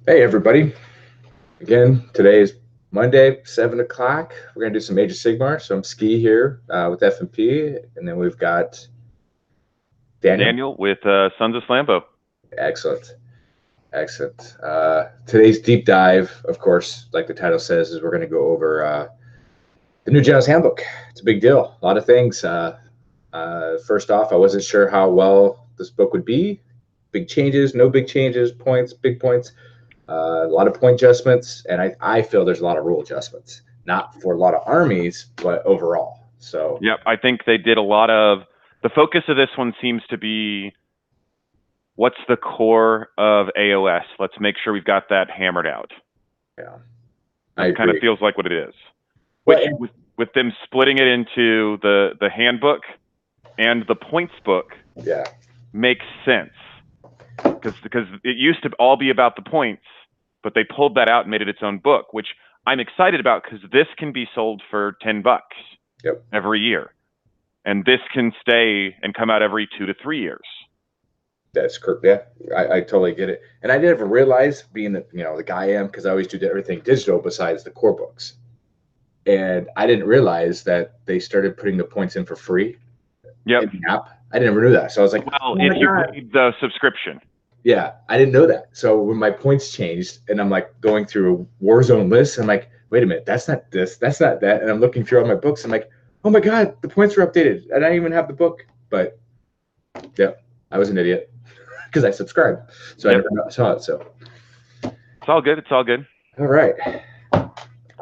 Hey everybody. Again, today is Monday, 7 o'clock. We're gonna do some Age of Sigmar. So I'm Ski here with F&P, and then we've got Daniel. Daniel with Sons of Slambo. Excellent. Excellent. Today's deep dive, of course, like the title says, is we're gonna go over the new General's Handbook. It's a big deal. A lot of things. First off, I wasn't sure how well this book would be. Big changes, no big changes, points, big points. A lot of point adjustments, and I feel there's a lot of rule adjustments, not for a lot of armies, but overall. So Yep, I think they did a lot of the focus of this one seems to be what's the core of AOS. Let's make sure we've got that hammered out. yeah, I That kind of agree. feels like what it is. Which Well, with them splitting it into the handbook and the points book yeah, makes sense because it used to all be about the points, but they pulled that out and made it its own book, which I'm excited about because this can be sold for $10 yep, every year. And this can stay and come out every 2 to 3 years. that's correct. Yeah, I totally get it, and I never realized being the guy I am because I always do everything digital besides the core books, and I didn't realize that they started putting the points in for free Yep. in the app. I never knew that, so I was like, Well, oh if my you god. paid the subscription. Yeah, I didn't know that. So when my points changed and I'm like going through a Warzone list, I'm like, wait a minute, that's not this, that's not that. And I'm looking through all my books. I'm like, oh my God, the points were updated. And I didn't even have the book. But yeah, I was an idiot because I subscribed. So I Yep. never saw it. So, It's all good. It's all good. all right.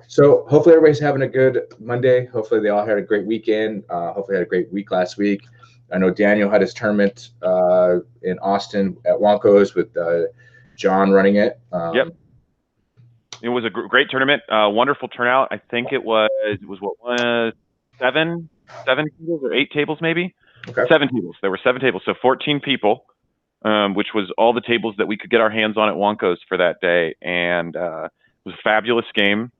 So hopefully everybody's having a good Monday. Hopefully they all had a great weekend. Hopefully had a great week last week. I know Daniel had his tournament in Austin at Wonko's with John running it. Yep. It was a great tournament. Wonderful turnout. I think it was what was seven tables or 8 tables maybe. Okay. 7 tables. There were 7 tables, so 14 people, which was all the tables that we could get our hands on at Wonko's for that day, and it was a fabulous game.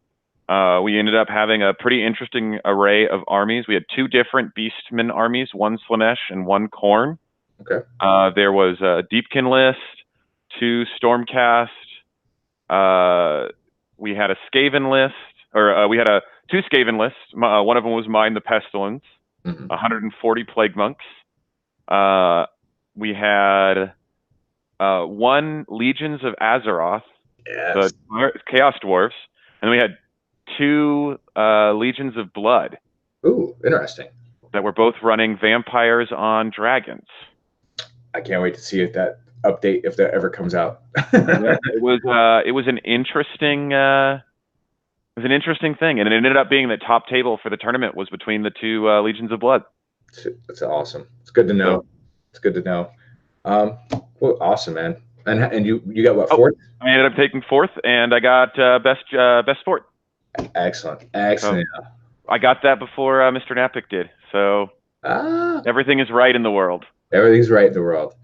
We ended up having a pretty interesting array of armies. We had 2 different Beastmen armies, one Slanesh and one Khorne. Okay. There was a Deepkin list, 2 Stormcast. We had a Skaven list, or we had 2 Skaven lists. One of them was mine, the Pestilence. Mm-hmm. 140 Plague Monks. We had 1 Legions of Azeroth, Yes. the Chaos Dwarfs, and we had 2 Legions of Blood Ooh, interesting. that were both running vampires on dragons. I can't wait to see if that update, if that ever comes out. Yeah, it was an interesting thing, and it ended up being that top table for the tournament was between the 2 Legions of Blood. That's awesome. It's good to know. So, It's good to know. Um, well, awesome, man. And you got what, oh, fourth? I ended up taking fourth, and I got best sport. Excellent, So excellent. I got that before Mr. Napick did. So Ah, everything is right in the world. everything's right in the world.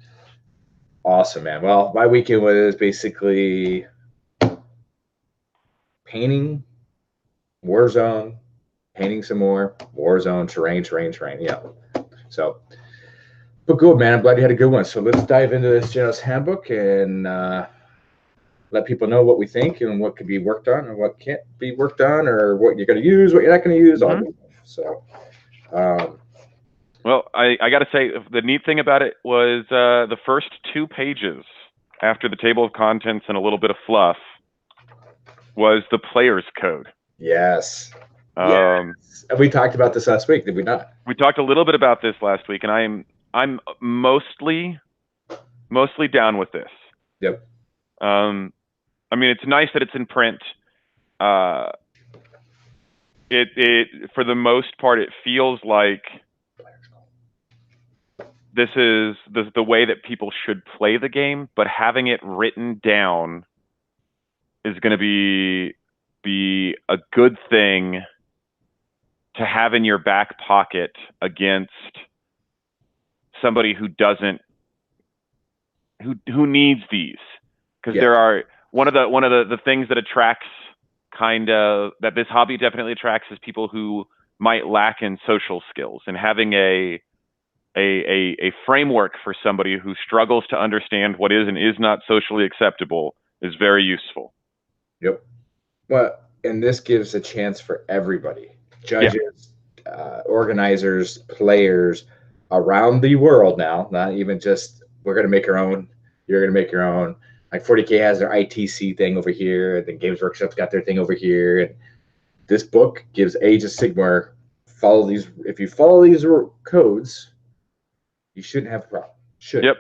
Awesome, man. Well, my weekend was basically painting, Warzone, painting some more, Warzone, terrain. Yeah. So, but good, man. I'm glad you had a good one. So let's dive into this General's Handbook and let people know what we think and what could be worked on and what can't be worked on, or what you're going to use, what you're not going to use, all Mm-hmm. good stuff. So, Well, I got to say, the neat thing about it was the first 2 pages after the table of contents and a little bit of fluff was the player's code. yes, Um, yes. And we talked about this last week, did we not? we talked a little bit about this last week, and I'm mostly down with this. Yep. Um, I mean, it's nice that it's in print. Uh, it for the most part, it feels like this is the way that people should play the game, but having it written down is going to be a good thing to have in your back pocket against somebody who doesn't who needs these, because Yeah. there are one of the things that attracts kind of that this hobby definitely attracts is people who might lack in social skills, and having a framework for somebody who struggles to understand what is and is not socially acceptable is very useful. Yep. Well, and this gives a chance for everybody, judges, organizers, players around the world now, not even just we're going to make our own, you're going to make your own. Like 40K has their ITC thing over here, and then Games Workshop's got their thing over here. And this book gives Age of Sigmar, follow these. If you follow these codes, you shouldn't have a problem. Yep.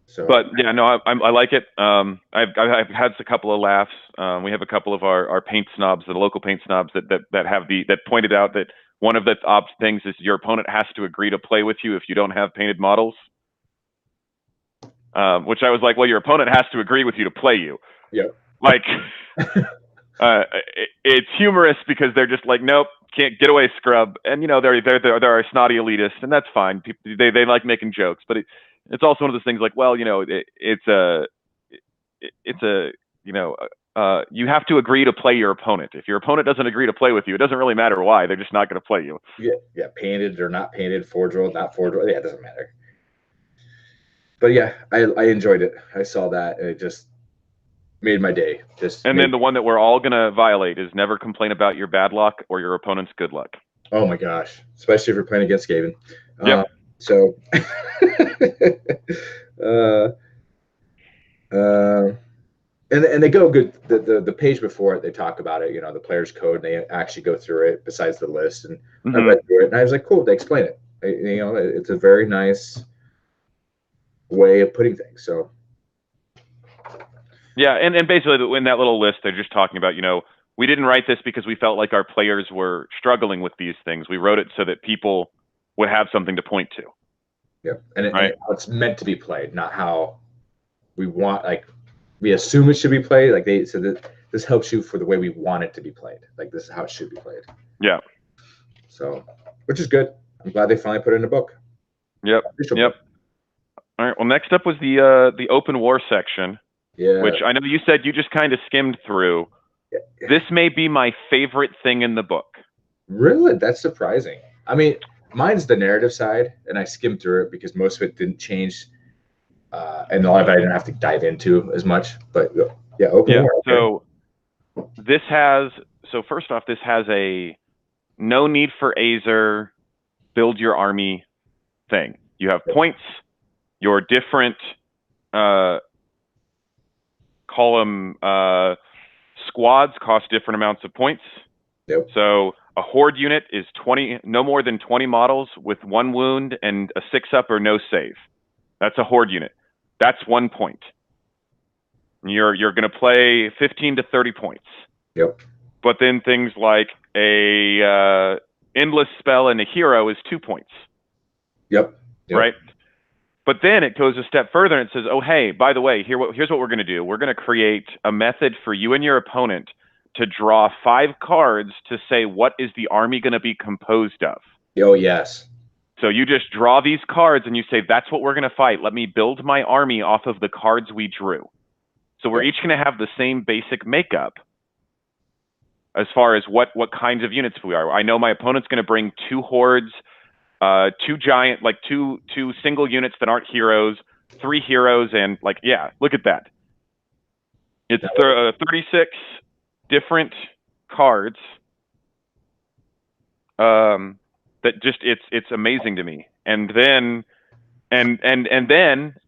So, but yeah, no, I like it. I've had a couple of laughs. We have a couple of our paint snobs, the local paint snobs that pointed out that one of the things is your opponent has to agree to play with you if you don't have painted models. Which I was like, well, your opponent has to agree with you to play you. Yep. Like, it's humorous because they're just like, nope, can't get away, scrub. And they're a snotty elitist, and that's fine. People, they like making jokes, but it's also one of those things like, well, you have to agree to play your opponent. If your opponent doesn't agree to play with you, it doesn't really matter why. They're just not going to play you. Yeah, painted or not painted, forge rolled, not forge rolled. Yeah, it doesn't matter. But yeah, I enjoyed it. I saw that, and it just made my day. Then the one that we're all going to violate is never complain about your bad luck or your opponent's good luck. Oh my gosh, especially if you're playing against Gavin. Yep. So, and they go good. The page before it, they talk about it. The player's code. And they actually go through it besides the list, and I read through it, and I was like, cool. They explain it. It's a very nice way of putting things. So. Yeah, and basically in that little list, they're just talking about, we didn't write this because we felt like our players were struggling with these things. We wrote it so that people would have something to point to. Yeah, and it's meant to be played, not how we want. Like we assume it should be played. Like this helps you for the way we want it to be played. Like this is how it should be played. Yeah. So, which is good. I'm glad they finally put it in a book. Yep. Yep. All right. Well, next up was the open war section. Yeah. Which I know you said you just kind of skimmed through. Yeah. This may be my favorite thing in the book. Really? That's surprising. I mean, mine's the narrative side, and I skimmed through it because most of it didn't change, and a lot of it I didn't have to dive into as much. But yeah, open war. Okay. So first off, this has a no need for Azer, build your army thing. You have points, your different column squads cost different amounts of points. Yep. So a horde unit is no more than 20 models with 1 wound and a 6-up or no save. That's a horde unit. That's 1 point. You're going to play 15 to 30 points. Yep. But then things like a endless spell and a hero is 2 points. Yep. Right. But then it goes a step further and it says, oh, hey, by the way, here's what we're going to do. We're going to create a method for you and your opponent to draw 5 cards to say what is the army going to be composed of. Oh, yes. So you just draw these cards and you say, that's what we're going to fight. Let me build my army off of the cards we drew. So we're each going to have the same basic makeup as far as what kinds of units we are. I know my opponent's going to bring 2 hordes, 2 giant, like two single units that aren't heroes, 3 heroes, and look at that. It's 36 different cards. That just it's amazing to me. And then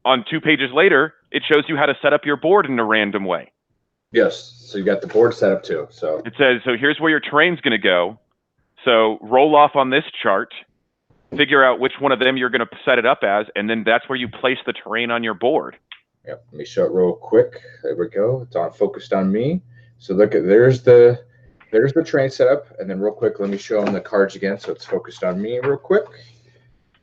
on 2 pages later, it shows you how to set up your board in a random way. Yes. So you got the board set up too. So it says, so here's where your terrain's going to go. So roll off on this chart. Figure out which one of them you're going to set it up as, and then that's where you place the terrain on your board. Yep. Let me show it real quick. There we go. It's focused on me. So look at there's the terrain setup, and then real quick, let me show them the cards again. So it's focused on me real quick.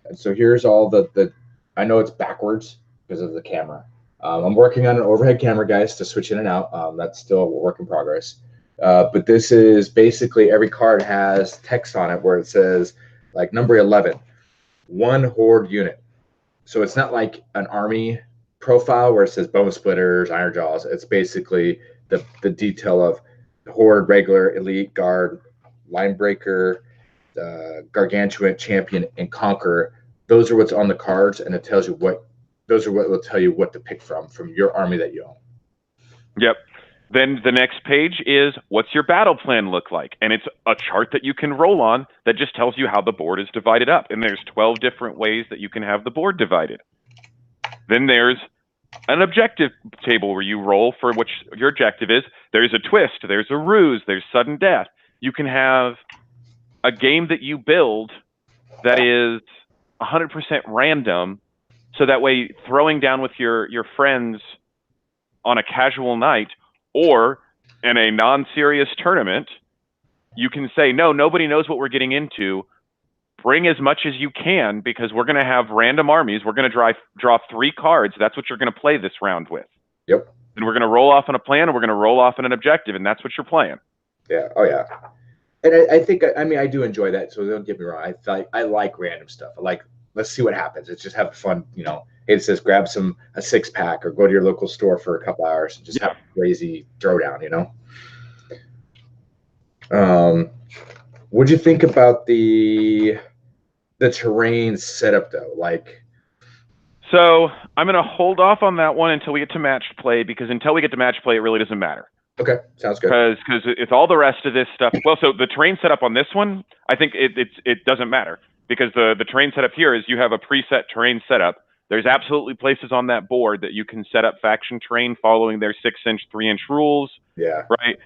And so here's all the I know it's backwards because of the camera. I'm working on an overhead camera, guys, to switch in and out. That's still a work in progress. But this is basically every card has text on it where it says, like number 11, 1 horde unit. So it's not like an army profile where it says bone splitters, iron jaws. It's basically the detail of horde, regular, elite, guard, line breaker, gargantuan, champion, and conqueror. Those are what's on the cards, and it tells you those are what will tell you what to pick from your army that you own. Yep. Then the next page is, what's your battle plan look like? And it's a chart that you can roll on that just tells you how the board is divided up. And there's 12 different ways that you can have the board divided. Then there's an objective table where you roll for which your objective is. There's a twist, there's a ruse, there's sudden death. You can have a game that you build that is 100% random, so that way throwing down with your friends on a casual night or in a non-serious tournament, you can say, no, nobody knows what we're getting into. Bring as much as you can, because we're going to have random armies. We're going to draw 3 cards. That's what you're going to play this round with. Yep. And we're going to roll off on a plan, and we're going to roll off on an objective, and that's what you're playing. Yeah. Oh, yeah. And I think, I mean, I do enjoy that. So don't get me wrong. I like random stuff. I like, let's see what happens. It's just have fun, you know. It says grab a 6-pack or go to your local store for a couple hours and just have a crazy throwdown, you know. What'd you think about the terrain setup though? Like, so I'm going to hold off on that one until we get to match play, because until we get to match play, it really doesn't matter. Okay, sounds good. Because it's all the rest of this stuff. Well, so the terrain setup on this one, I think it doesn't matter, because the terrain setup here is you have a preset terrain setup. There's absolutely places on that board that you can set up faction terrain following their 6-inch, 3-inch rules. Yeah. Right.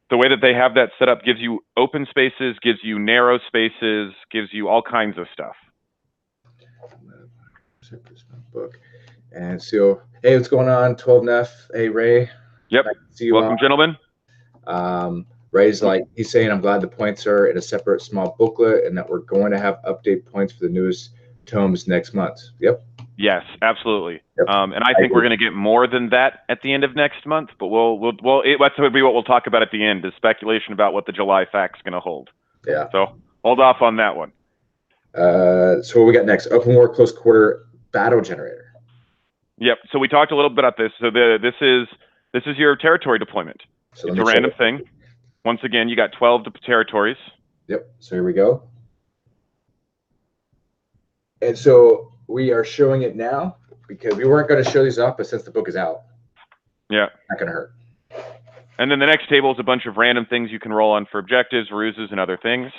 The way that they have that set up gives you open spaces, gives you narrow spaces, gives you all kinds of stuff. Book. And so, hey, what's going on? 12 Neff. Hey, Ray. Yep. Nice to see you. Welcome, gentlemen. Ray's like, he's saying, I'm glad the points are in a separate small booklet and that we're going to have update points for the newest tomes next month. Yep. Yes, absolutely. Yep. And I think we're going to get more than that at the end of next month, but that's going to be what we'll talk about at the end, is speculation about what the July fact's going to hold. Yeah. So hold off on that one. So what we got next? Open War Close Quarter Battle Generator. Yep. So we talked a little bit about this. So this is your territory deployment. So it's a random thing. Once again, you got 12 territories. Yep. So here we go. And so we are showing it now because we weren't going to show these off, but since the book is out, yeah, not going to hurt. And then the next table is a bunch of random things you can roll on for objectives, ruses, and other things.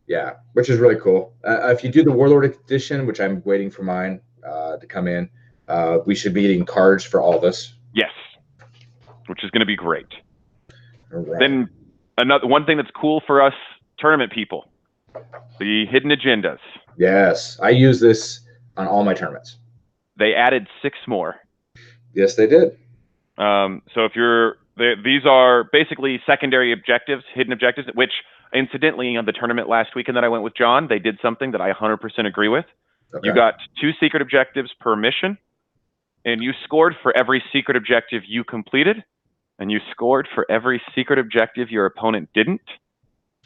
Yeah, which is really cool. If you do the Warlord edition, which I'm waiting for mine to come in, we should be getting cards for all this. Yes, which is going to be great. Right. Then one thing that's cool for us tournament people, the hidden agendas. Yes, I use this on all my tournaments. They added 6 more. Yes, they did. So these are basically secondary objectives, hidden objectives, which incidentally on the tournament last weekend that I went with John, they did something that I 100% agree with. Okay. You got 2 secret objectives per mission, and you scored for every secret objective you completed, and you scored for every secret objective your opponent didn't.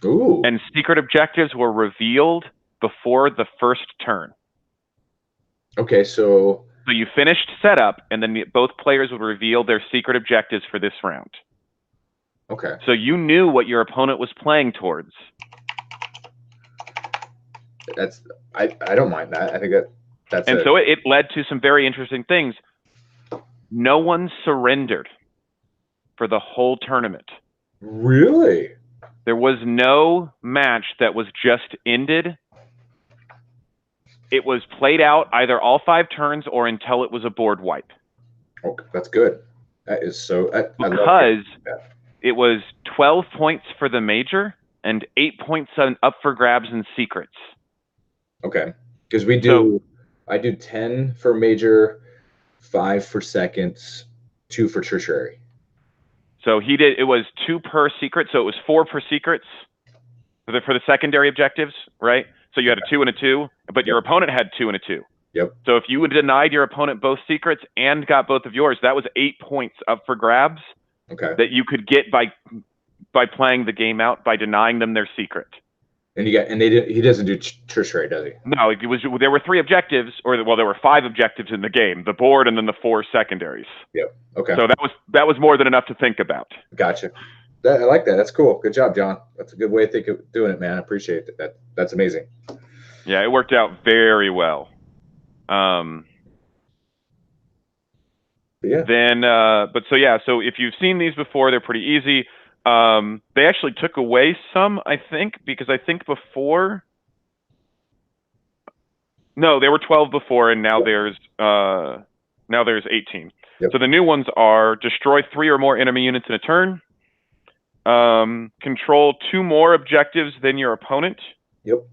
Ooh. And secret objectives were revealed before the first turn. Okay, so you finished setup, and then both players would reveal their secret objectives for this round. Okay. So you knew what your opponent was playing towards. I don't mind that. I think that's and so it led to some very interesting things. No one surrendered for the whole tournament. Really? There was no match that was just ended. It was played out either all 5 turns or until it was a board wipe. Okay, that's good. That is so. Because it was 12 points for the major and 8 points up for grabs and secrets. Okay, because I do 10 for major, 5 for seconds, 2 for tertiary. So it was 2 per secret, so it was 4 per secrets for the secondary objectives, right? So you had a 2 and a 2, but your opponent had 2 and a 2. Yep. So if you denied your opponent both secrets and got both of yours, that was 8 points up for grabs. Okay. That you could get by playing the game out, by denying them their secret. And he doesn't do tertiary, does he? No, there were 3 objectives, there were 5 objectives in the game: the board and then the 4 secondaries. Yep. Okay. So that was more than enough to think about. Gotcha. I like that. That's cool. Good job, John. That's a good way of doing it, man. I appreciate that. That's amazing. Yeah, it worked out very well. Yeah, yeah. Then, but so yeah, so if you've seen these before, they're pretty easy. They actually took away some, I think, because I think before, no, there were 12 before, and now there's 18. Yep. So the new ones are destroy 3 or more enemy units in a turn, control 2 more objectives than your opponent. Yep.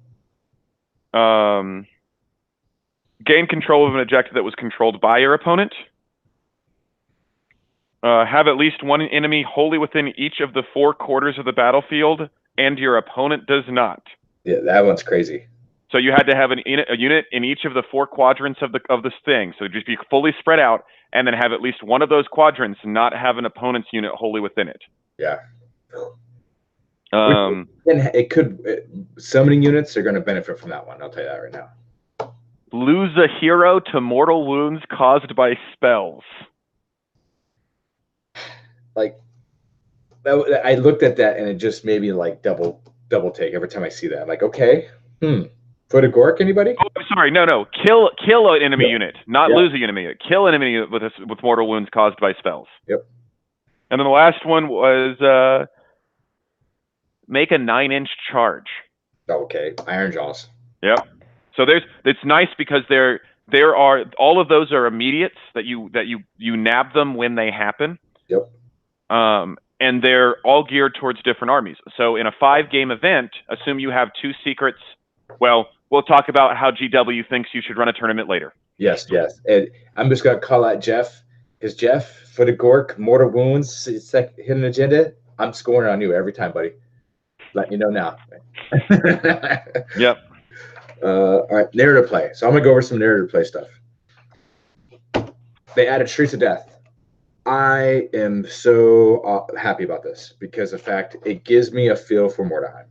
Gain control of an objective that was controlled by your opponent. Have at least 1 enemy wholly within each of the 4 quarters of the battlefield, and your opponent does not. Yeah, that one's crazy. So you had to have a unit in each of the 4 quadrants of this thing. So just be fully spread out, and then have at least one of those quadrants not have an opponent's unit wholly within it. Yeah. It could. Summoning units are going to benefit from that one. I'll tell you that right now. Lose a hero to mortal wounds caused by spells. Like, I looked at that and it just made me like double take every time I see that. I'm like, okay, Foot of Gork, anybody? Oh, I'm sorry, no. Kill an enemy unit, not lose an enemy unit. Kill an enemy unit with mortal wounds caused by spells. Yep. And then the last one was make a 9-inch charge. Okay, Iron Jaws. Yep. So it's nice because there are all of those are immediates that you nab them when they happen. Yep. And they're all geared towards different armies. So in a 5-game event, assume you have 2 secrets. Well, we'll talk about how GW thinks you should run a tournament later. Yes. And I'm just going to call out Jeff, because Jeff, Foot of Gork, mortal wounds, it's like hidden agenda. I'm scoring on you every time, buddy. Let you know now. Yep. All right, narrative play. So I'm going to go over some narrative play stuff. They added Streets of Death. I am so happy about this because of the fact it gives me a feel for Mordheim.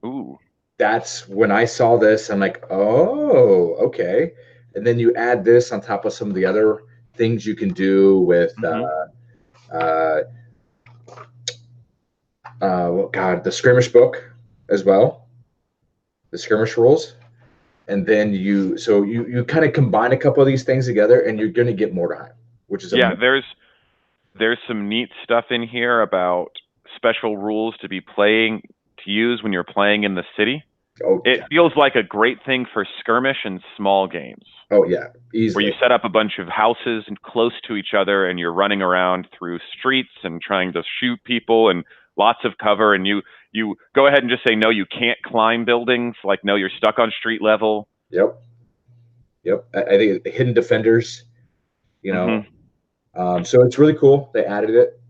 Ooh. That's when I saw this, I'm like, oh, okay. And then you add this on top of some of the other things you can do with, the skirmish book as well, the skirmish rules. And then you kind of combine a couple of these things together and you're going to get Mordheim, which is there's some neat stuff in here about special rules to use when you're playing in the city. It feels like a great thing for skirmish and small games. Oh yeah, easily. Where you set up a bunch of houses and close to each other, and you're running around through streets and trying to shoot people and lots of cover. And you go ahead and just say no, you can't climb buildings. Like no, you're stuck on street level. Yep. I think hidden defenders. So it's really cool. They added it.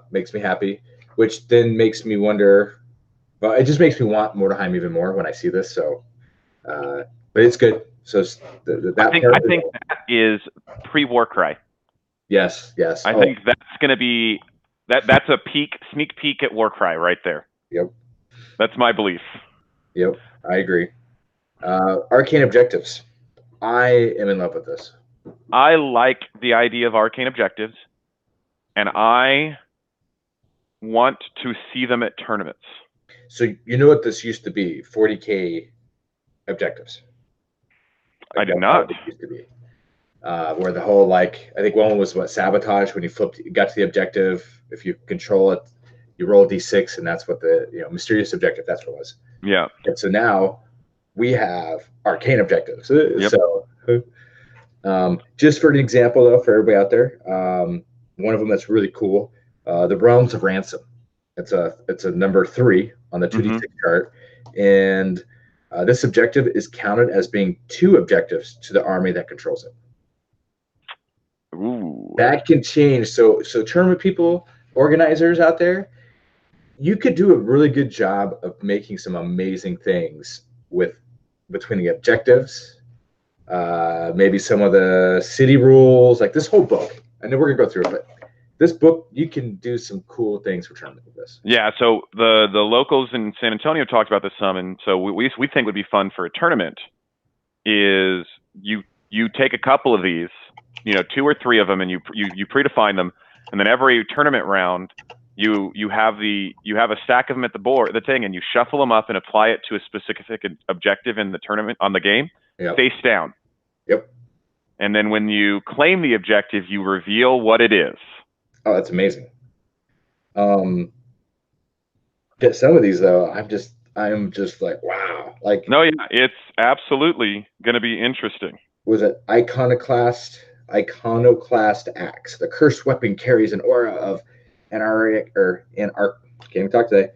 Makes me happy, which then makes me wonder. Well, it just makes me want Mordheim even more when I see this. So, but it's good. So I think that is pre-Warcry. Yes. I think that's going to be that's a sneak peek at Warcry right there. Yep. That's my belief. Yep, I agree. Arcane objectives. I am in love with this. I like the idea of arcane objectives, and I want to see them at tournaments. So you know what this used to be? 40K objectives. I did not. It used to be. Where the whole, I think one was sabotage, when you got to the objective, if you control it, you roll a d6, and that's what the mysterious objective, that's what it was. Yeah. And so now we have arcane objectives. Yep. So just for an example, though, for everybody out there, one of them that's really cool, the Realms of Ransom. It's a number 3 on the 2d6 chart, and this objective is counted as being 2 objectives to the army that controls it. Ooh. That can change. So tournament people, organizers out there, you could do a really good job of making some amazing things between the objectives, maybe some of the city rules, like this whole book. I know we're gonna go through it, but this book, you can do some cool things for tournament with this. Yeah. So the locals in San Antonio talked about this some, and so we think would be fun for a tournament is you take a couple of these, 2 or 3 of them, and you predefine them, and then every tournament round you have a stack of them at the thing, and you shuffle them up and apply it to a specific objective in the tournament on the game, face down. Yep. And then when you claim the objective, you reveal what it is. Oh, that's amazing. Yeah, some of these though, I'm just like, wow. Like, No, yeah, it's absolutely going to be interesting. was it iconoclast axe? The cursed weapon carries an aura of anarchic or can't even talk today.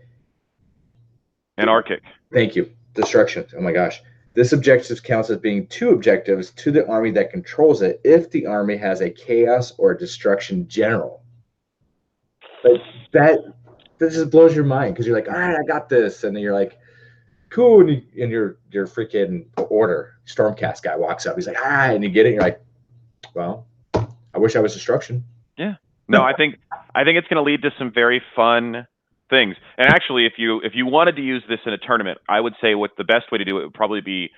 Anarchic. Thank you. Destruction. Oh my gosh. This objective counts as being 2 objectives to the army that controls it if the army has a chaos or destruction general. Like that just blows your mind because you're like, all right, I got this, and then you're like, cool, and your freaking order Stormcast guy walks up. He's like, all right, and you get it. And you're like, well, I wish I was destruction. Yeah. No, I think it's going to lead to some very fun things. And actually, if you wanted to use this in a tournament, I would say what the best way to do it would probably be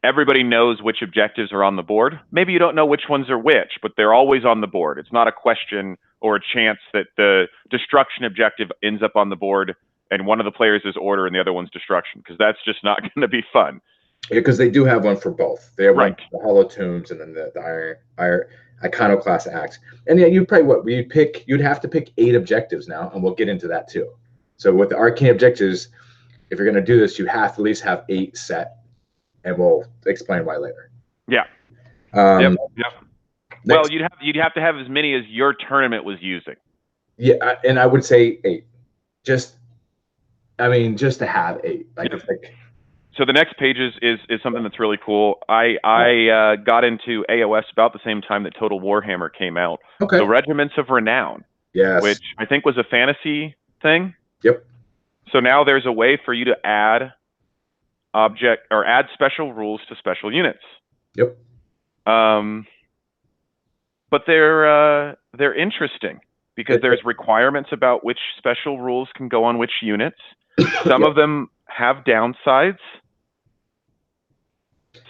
everybody knows which objectives are on the board. Maybe you don't know which ones are which, but they're always on the board. It's not a question or a chance that the destruction objective ends up on the board and one of the players is order and the other one's destruction, because that's just not going to be fun. Yeah, because they do have one for both. They have right. one for the hollow tombs and then the iron iconoclast axe. And yeah, you'd probably you'd have to pick 8 objectives now, and we'll get into that too. So with the arcane objectives, if you're going to do this, you have to at least have 8 set, and we'll explain why later. Yeah. Yep. Well, you'd have to have as many as your tournament was using. Yeah, and I would say 8. Just to have 8. Like, yep. It's like. So the next page is something that's really cool. I got into AOS about the same time that Total Warhammer came out. Okay. So Regiments of Renown. Yes. Which I think was a fantasy thing. Yep. So now there's a way for you to add add special rules to special units. Yep. But they're interesting because there's requirements about which special rules can go on which units. Some of them have downsides.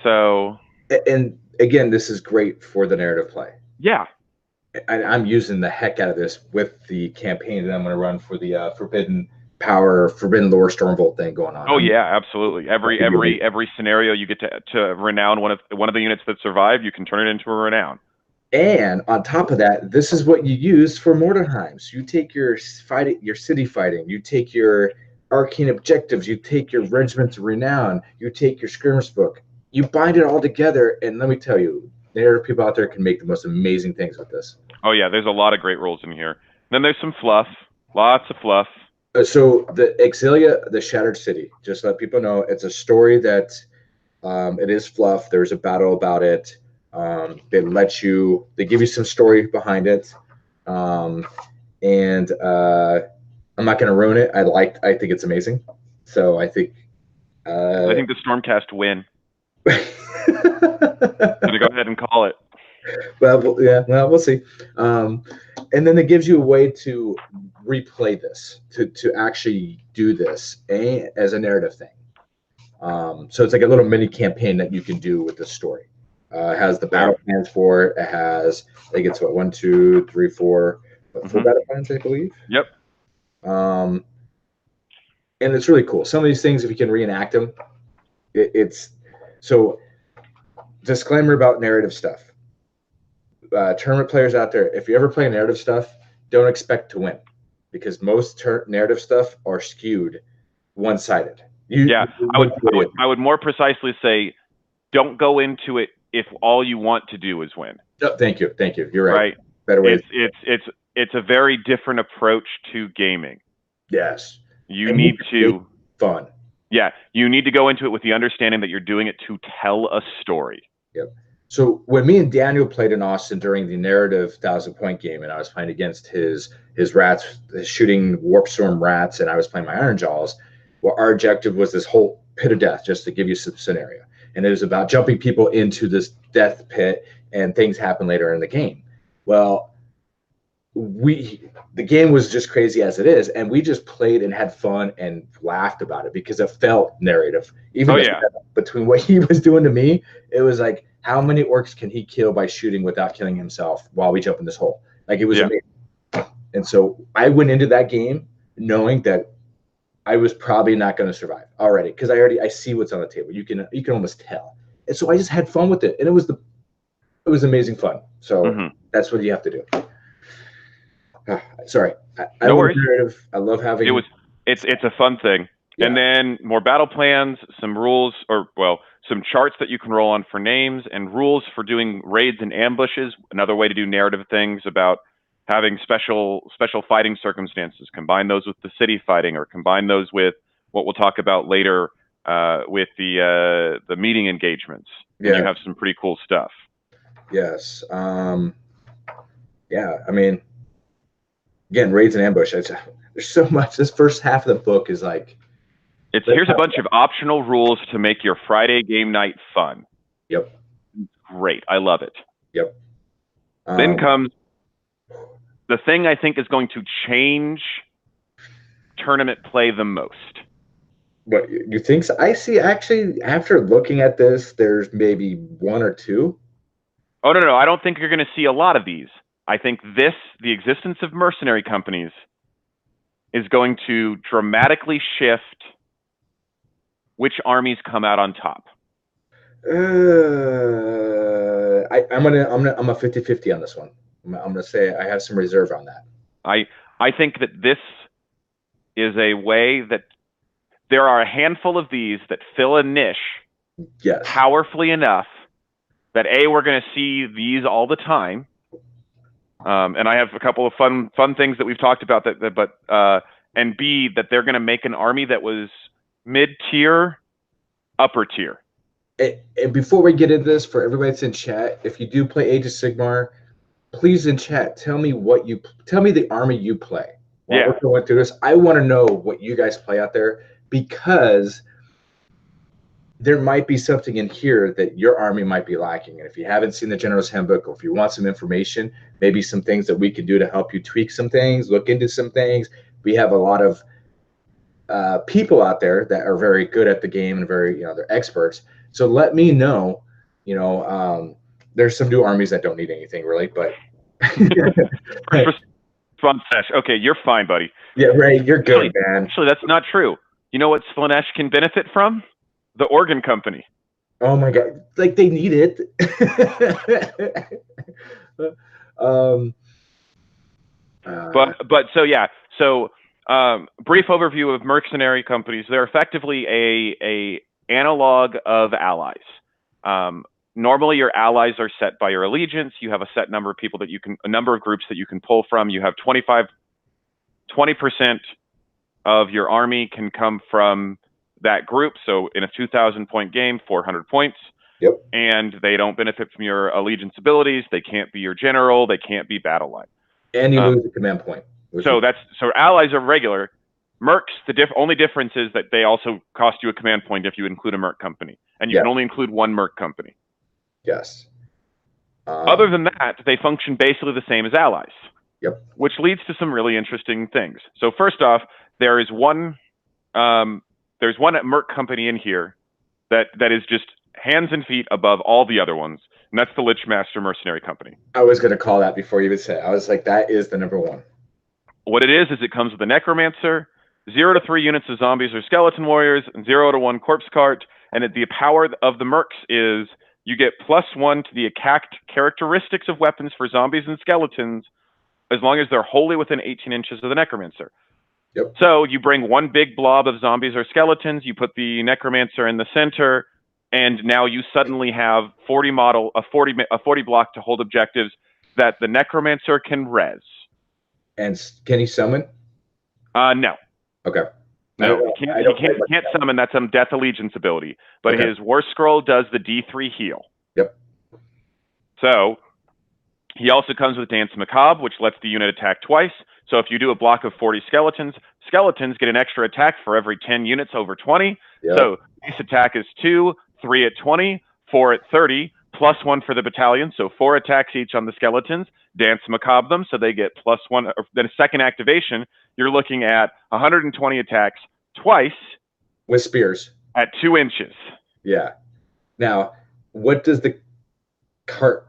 So, and again, this is great for the narrative play. Yeah. I'm using the heck out of this with the campaign that I'm going to run for the Forbidden Power, Forbidden Lore Stormbolt thing going on. Oh yeah, absolutely. Every scenario you get to renown one of the units that survived, you can turn it into a renown. And on top of that, this is what you use for Mordeheims. You take your city fighting, you take your arcane objectives, you take your regiments of renown, you take your skirmish book, you bind it all together, and let me tell you, there are people out there who can make the most amazing things with this. Oh yeah, there's a lot of great rules in here. Then there's some fluff, lots of fluff. So the Exilia, the Shattered City, just to let people know, it's a story that it is fluff. There's a battle about it. They give you some story behind it. And I'm not going to ruin it. I think it's amazing. So I think the Stormcast win. I'm going to go ahead and call it. Well, yeah, well, we'll see. And then it gives you a way to replay this, to actually do this as a narrative thing. So it's like a little mini campaign that you can do with this story. It has the battle plans for it. It has, I think it's 1, 2, 3, 4, 4 battle plans, I believe. Yep. And it's really cool. Some of these things, if you can reenact them, it's so. Disclaimer about narrative stuff. Tournament players out there, if you ever play narrative stuff, don't expect to win, because most narrative stuff are skewed one-sided. I would more precisely say, don't go into it if all you want to do is win. Oh, thank you. You're right. Better way. It's a very different approach to gaming. Yes. You need to fun. Yeah, you need to go into it with the understanding that you're doing it to tell a story. Yep. So when me and Daniel played in Austin during the narrative 1,000-point game, and I was playing against his rats, shooting warp storm rats, and I was playing my Iron Jaws, well, our objective was this whole pit of death, just to give you some scenario. And it was about jumping people into this death pit, and things happen later in the game. Well, the game was just crazy as it is, and we just played and had fun and laughed about it because it felt narrative. Even between what he was doing to me, it was like, how many orcs can he kill by shooting without killing himself while we jump in this hole? Like, it was amazing. And so I went into that game knowing that I was probably not going to survive already, because I see what's on the table. You can almost tell. And so I just had fun with it, and it was It was amazing fun. So Mm-hmm. that's what you have to do. Sorry, I No love worries. narrative. I love It having. was it's a fun thing. And Yeah, then more battle plans, some rules, or well, some charts that you can roll on for names, and rules for doing raids and ambushes. Another way to do narrative things about having special fighting circumstances. Combine those with the city fighting, or combine those with what we'll talk about later with the meeting engagements. And you yeah, have some pretty cool stuff. yes. Yeah, I mean, again, raids and ambush. There's so much. This first half of the book is like. It's here's a bunch of optional rules to make your Friday game night fun. Yep. Great, I love it. Yep. Then comes the thing I think is going to change tournament play the most. What you think? So? I see. Actually, after looking at this, there's maybe one or two. Oh, no, I don't think you're going to see a lot of these. I think the existence of mercenary companies, is going to dramatically shift which armies come out on top. I'm a 50-50 on this one. I'm gonna say I have some reserve on that. I think that this is a way that there are a handful of these that fill a niche powerfully enough that we're going to see these all the time. And I have a couple of fun things that we've talked about and B, that they're going to make an army that was mid-tier, upper tier. And before we get into this, for everybody that's in chat, if you do play Age of Sigmar, please in chat tell me the army you play. While we're going through this, I want to know what you guys play out there, because there might be something in here that your army might be lacking. And if you haven't seen the General's Handbook, or if you want some information, maybe some things that we can do to help you tweak some things, look into some things. We have a lot of people out there that are very good at the game and they're experts. So let me know. There's some new armies that don't need anything really, but okay, you're fine, buddy. Yeah, right. You're good, man. Actually, that's not true. You know what Slaanesh can benefit from? The organ company. Oh my god, like they need it. Brief overview of mercenary companies. They're effectively a analog of allies. Normally, your allies are set by your allegiance. You have a set number of people a number of groups that you can pull from. You have 20% of your army can come from that group. So in a 2,000-point game, 400 points. Yep. And they don't benefit from your allegiance abilities. They can't be your general. They can't be battle line. And you lose the command point. So allies are regular. Mercs, only difference is that they also cost you a command point if you include a merc company, and you can only include one merc company. Yes. Other than that, they function basically the same as allies. Yep. Which leads to some really interesting things. So first off, there's one merc company in here that is just hands and feet above all the other ones, and that's the Lichmaster Mercenary Company. I was going to call that before you even said it. I was like, that is the number one. What it is it comes with a Necromancer, 0 to 3 units of zombies or skeleton warriors, and 0 to 1 corpse cart, and the power of the mercs is you get +1 to the attack characteristics of weapons for zombies and skeletons, as long as they're wholly within 18 inches of the Necromancer. Yep. So you bring one big blob of zombies or skeletons, you put the Necromancer in the center, and now you suddenly have a 40 block to hold objectives that the Necromancer can res. And can he summon? No. Okay. No, he can't summon. That's some Death Allegiance ability. But his War Scroll does the D3 heal. Yep. So he also comes with Dance Macabre, which lets the unit attack twice. So if you do a block of 40 skeletons get an extra attack for every 10 units over 20. Yep. So base attack is 2, 3 at 20, 4 at 30, +1 for the battalion. So 4 attacks each on the skeletons. Dance Macabre them, so they get +1. Then a second activation, you're looking at 120 attacks twice. With spears. At 2 inches. Yeah. Now, what does the cart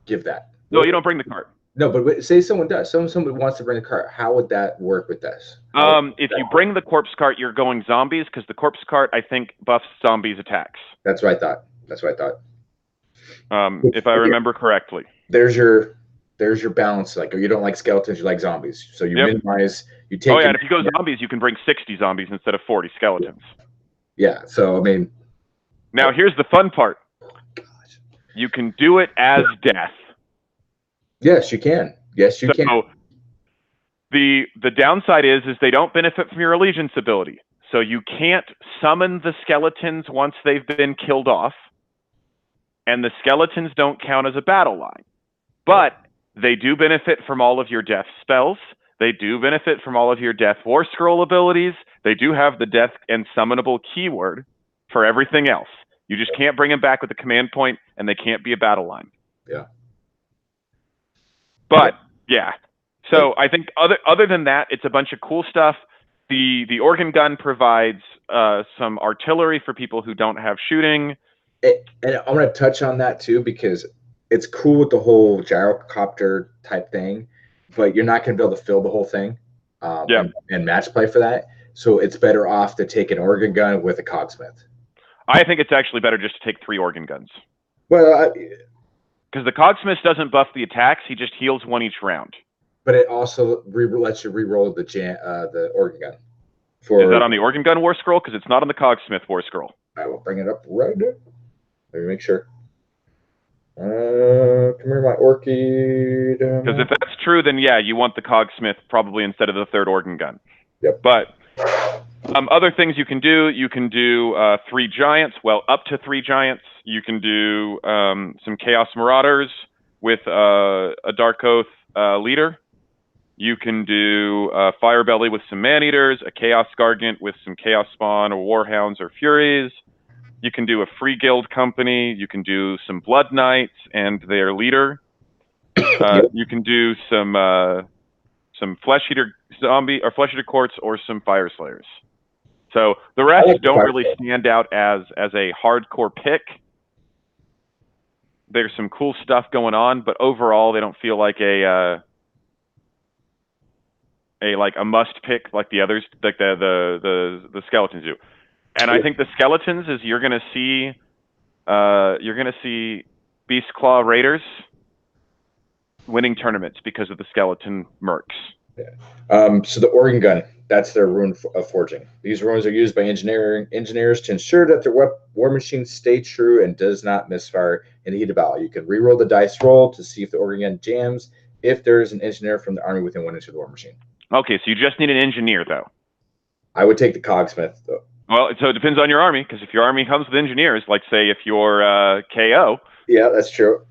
give that? No, you don't bring the cart. No, but say someone does. Somebody wants to bring a cart. How would that work with this? If you bring the corpse cart, you're going zombies, because the corpse cart, I think, buffs zombies attacks. That's what I thought. if I remember correctly. There's your balance. Like, you don't like skeletons, you like zombies. So you minimize. You take. Oh yeah, and if you go zombies, you can bring 60 zombies instead of 40 skeletons. Yeah. So I mean. Now here's the fun part. You can do it as death. Yes, you can. Yes, you can. The downside is they don't benefit from your allegiance ability. So you can't summon the skeletons once they've been killed off, and the skeletons don't count as a battle line. But they do benefit from all of your death spells. They do benefit from all of your death war scroll abilities. They do have the death and summonable keyword for everything else. You just can't bring them back with a command point, and they can't be a battle line. Yeah. But yeah. So I think other than that, it's a bunch of cool stuff. The organ gun provides some artillery for people who don't have shooting. And I want to touch on that too, because it's cool with the whole gyrocopter type thing, but you're not going to be able to fill the whole thing and match play for that. So it's better off to take an organ gun with a cogsmith. I think it's actually better just to take 3 organ guns. Well, because the cogsmith doesn't buff the attacks; he just heals 1 each round. But it also lets you re-roll the organ gun. Is that on the organ gun war scroll? Because it's not on the cogsmith war scroll. I will bring it up right now. Let me make sure. Come here, my orchid. Because if that's true, then yeah, you want the cogsmith probably instead of the 3rd organ gun. Yep. But other things you can do 3 giants. Well, up to 3 giants. You can do some Chaos Marauders with a Dark Oath leader. You can do Fire Belly with some Man-Eaters, a Chaos Gargant with some Chaos Spawn or Warhounds or Furies. You can do a Free Guild Company. You can do some Blood Knights and their leader. You can do some Flesh Eater Zombie or Flesh Eater Courts or some Fire Slayers. So the rest don't really stand out as a hardcore pick. There's some cool stuff going on, but overall they don't feel like a must pick like the others, like the skeletons do. And I think the skeletons is you're gonna see Beast Claw Raiders winning tournaments because of the skeleton mercs. Yeah. So the organ gun, that's their rune of forging. These runes are used by engineers to ensure that their war machines stay true and does not misfire in the heat of battle. You can re-roll the dice roll to see if the organ gun jams if there is an engineer from the army within 1 inch of the war machine. Okay, so you just need an engineer, though. I would take the cogsmith, though. Well, so it depends on your army, because if your army comes with engineers, like say if you're KO. Yeah, that's true.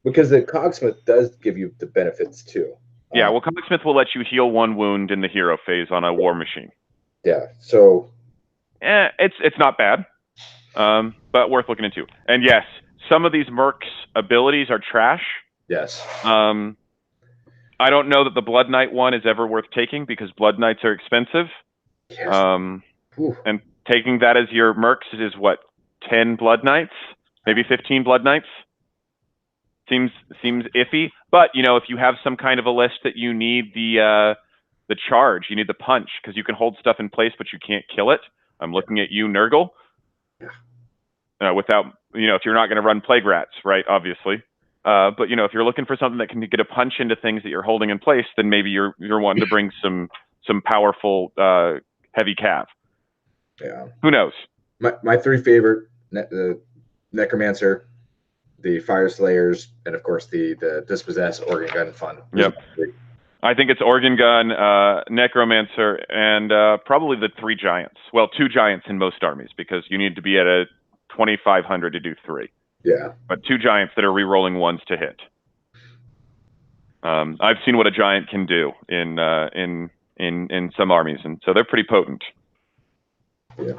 Because the cogsmith does give you the benefits too. Yeah, well, cogsmith will let you heal 1 wound in the hero phase on a war machine. Yeah, so. It's not bad, but worth looking into. And yes, some of these mercs' abilities are trash. Yes. I don't know that the Blood Knight one is ever worth taking because Blood Knights are expensive. Yes. And taking that as your mercs is what, 10 Blood Knights, maybe 15 Blood Knights. Seems iffy. But you know, if you have some kind of a list that you need the charge, you need the punch because you can hold stuff in place, but you can't kill it. I'm looking at you, Nurgle. Without if you're not going to run Plague Rats, right? Obviously. But if you're looking for something that can get a punch into things that you're holding in place, then maybe you're wanting to bring some powerful heavy cav. Yeah. Who knows? My 3 favorite: the Necromancer, the Fire Slayers, and of course the Dispossess Organ Gun fun. Yep. I think it's Organ Gun, Necromancer, and probably the 3 giants. Well, 2 giants in most armies because you need to be at a 2,500 to do 3. Yeah. But 2 giants that are re-rolling 1s to hit. I've seen what a giant can do in some armies, and so they're pretty potent. Yeah.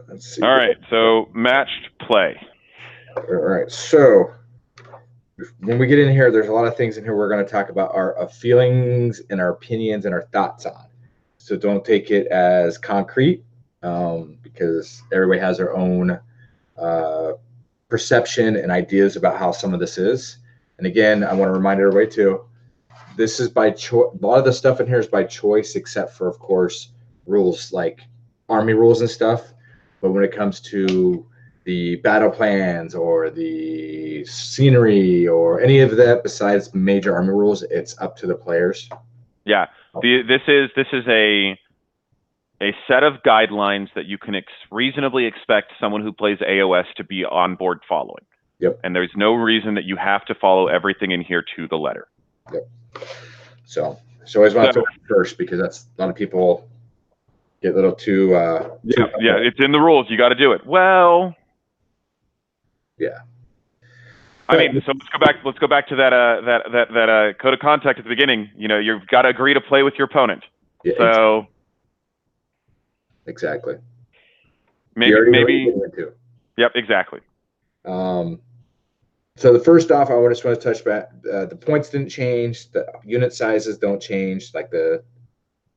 Let's see. All right, so matched play. All right, so when we get in here, there's a lot of things in here we're going to talk about our feelings and our opinions and our thoughts on. So don't take it as concrete because everybody has their own perception and ideas about how some of this is. And again, I want to remind everybody too, this is by choice. A lot of the stuff in here is by choice, except for, of course, rules like army rules and stuff. But when it comes to the battle plans or the scenery or any of that besides major army rules, it's up to the players. Yeah, this is a set of guidelines that you can reasonably expect someone who plays AOS to be on board following. Yep. And there's no reason that you have to follow everything in here to the letter. Yep. So I always want to talk first because that's a lot of people get a little too. Yeah, it's in the rules. You got to do it. Well. Yeah. I mean, so let's go back to that code of conduct at the beginning. You know, you've got to agree to play with your opponent. Yeah, so exactly. Maybe. Yep, exactly. So the first off, I just want to touch back. The points didn't change. The unit sizes don't change. Like the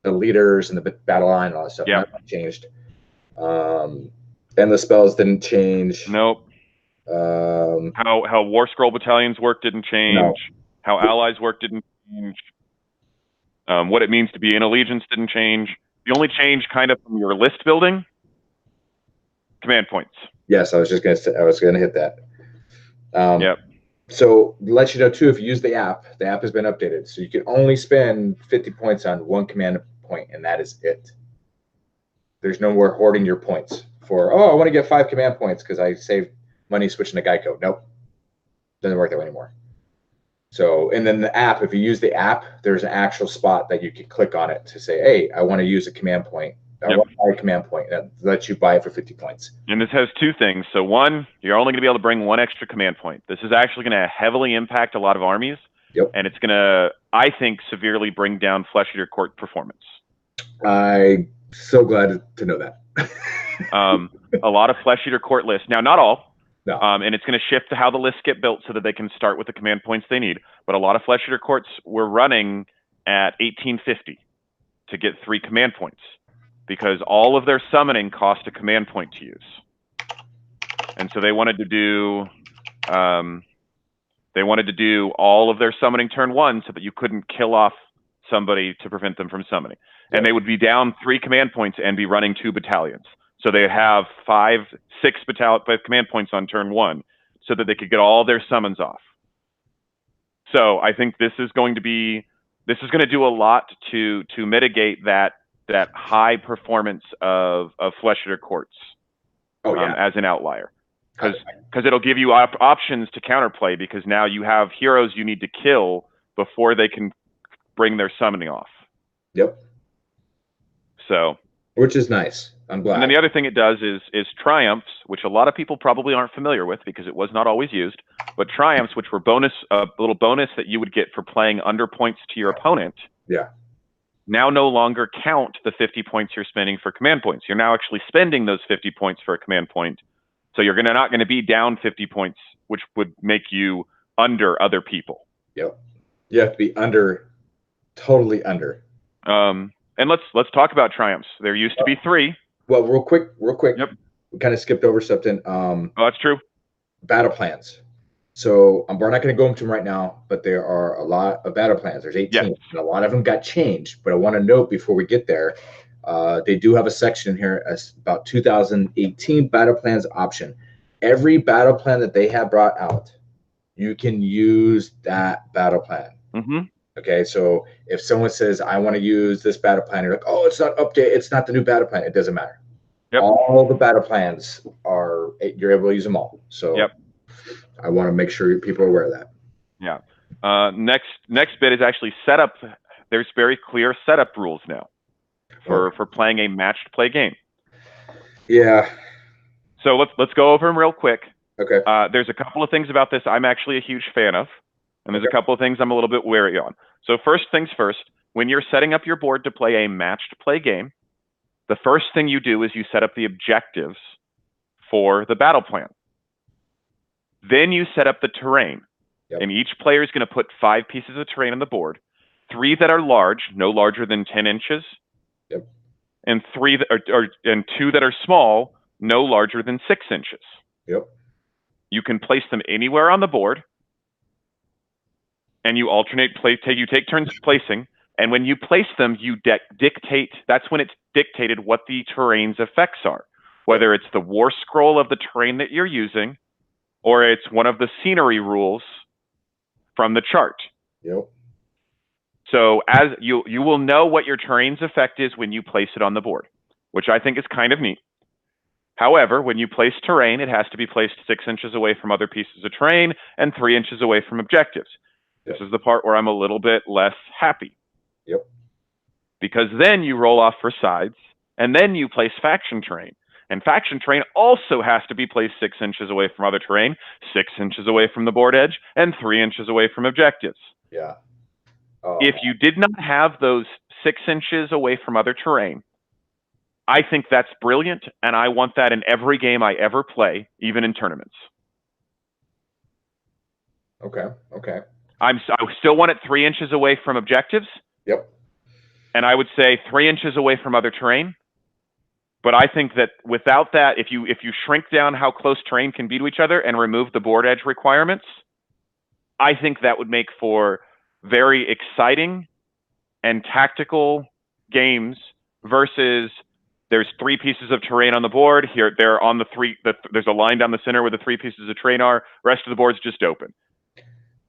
leaders and the battle line and all that stuff. Yeah. Changed. And the spells didn't change. Nope. How War Scroll battalions work didn't change. No. How allies work didn't change. What it means to be in allegiance didn't change. The only change kind of from your list building, command points. Yes, I was gonna hit that. Yep. So let you know too, if you use the app has been updated. So you can only spend 50 points on one command point, and that is it. There's no more hoarding your points for, I want to get 5 command points because I saved money switching to Geico. Nope. Doesn't work that way anymore. So, and then the app, if you use the app, there's an actual spot that you can click on it to say, hey, I want to use a command point. I want to buy a command point. That lets you buy it for 50 points. And this has 2 things. So one, you're only going to be able to bring 1 extra command point. This is actually going to heavily impact a lot of armies. Yep. And it's going to, I think, severely bring down Flesh Eater Court performance. I'm so glad to know that. A lot of Flesh Eater Court lists. Now, not all. No. And it's going to shift to how the lists get built so that they can start with the command points they need. But a lot of Flesh Eater Courts were running at 1850 to get 3 command points because all of their summoning cost a command point to use. And so they wanted to do all of their summoning turn 1 so that you couldn't kill off somebody to prevent them from summoning. And they would be down 3 command points and be running 2 battalions. So they'd have 6 command points on turn 1 so that they could get all their summons off. So I think this is going to do a lot to mitigate that high performance of Flesh Eater Courts as an outlier. Because it'll give you options to counterplay because now you have heroes you need to kill before they can bring their summoning off. Yep. So, which is nice. I'm glad. And then the other thing it does is triumphs, which a lot of people probably aren't familiar with because it was not always used. But triumphs, which were a little bonus that you would get for playing under points to your opponent. Yeah. Now no longer count the 50 points you're spending for command points. You're now actually spending those 50 points for a command point. So you're not going to be down 50 points, which would make you under other people. Yep. You have to be totally under. And let's talk about triumphs. There used to be 3. Well, real quick. Yep. We kind of skipped over something. That's true. Battle plans. So we're not going to go into them right now, but there are a lot of battle plans. There's 18, and a lot of them got changed. But I want to note before we get there, they do have a section in here about 2018 battle plans option. Every battle plan that they have brought out, you can use that battle plan. Mm-hmm. Okay, so if someone says, I want to use this battle plan, you're like, oh, it's not update, it's not the new battle plan. It doesn't matter. Yep. All the battle plans you're able to use them all. So I want to make sure people are aware of that. Yeah. Next bit is actually setup. There's very clear setup rules now for playing a matched play game. Yeah. So let's go over them real quick. Okay. There's a couple of things about this I'm actually a huge fan of. And there's a couple of things I'm a little bit wary on. So first things first, when you're setting up your board to play a matched play game, the first thing you do is you set up the objectives for the battle plan. Then you set up the terrain. Yep. And each player is going to put 5 pieces of terrain on the board, 3 that are large, no larger than 10 inches, yep. and 2 that are small, no larger than 6 inches. Yep. You can place them anywhere on the board. And you alternate you take turns placing, and when you place them, you dictate. That's when it's dictated what the terrain's effects are. whether it's the war scroll of the terrain that you're using, or it's one of the scenery rules from the chart. Yep. So as you will know what your terrain's effect is when you place it on the board, which I think is kind of neat. However, when you place terrain, it has to be placed 6 inches away from other pieces of terrain and 3 inches away from objectives. Yep. This is the part where I'm a little bit less happy. Yep. Because then you roll off for sides, and then you place faction terrain. And faction terrain also has to be placed 6 inches away from other terrain, 6 inches away from the board edge, and 3 inches away from objectives. Yeah. Oh. If you did not have those 6 inches away from other terrain, I think that's brilliant, and I want that in every game I ever play, even in tournaments. Okay. Okay. I still want it 3 inches away from objectives. Yep. And I would say 3 inches away from other terrain. But I think that without that, if you shrink down how close terrain can be to each other and remove the board edge requirements, I think that would make for very exciting and tactical games versus there's 3 pieces of terrain on the board. Here, they're on there's a line down the center where the 3 pieces of terrain are. Rest of the board's just open.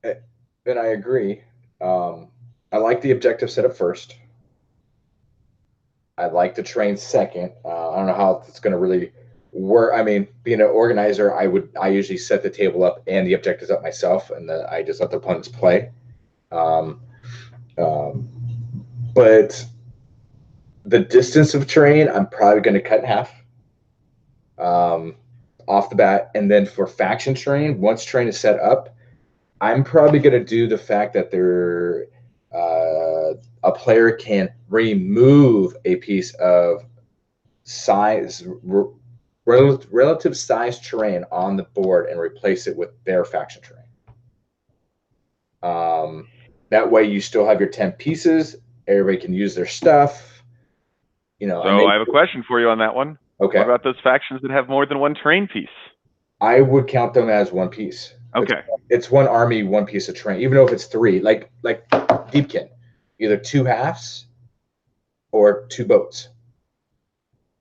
And I agree. I like the objective setup first. I like the terrain second. I don't know how it's going to really work. I mean, being an organizer, I usually set the table up and the objectives up myself, and then I just let the opponents play. But the distance of terrain, I'm probably going to cut in half off the bat. And then for faction terrain, once terrain is set up, I'm probably going to do the fact that a player can remove a piece of size, relative size terrain on the board and replace it with their faction terrain. That way you still have your 10 pieces. Everybody can use their stuff. So I have a question for you on that one. Okay. What about those factions that have more than one terrain piece? I would count them as one piece. Okay. It's one army, one piece of terrain, even though if it's 3, like Deepkin, either 2 halves or 2 boats.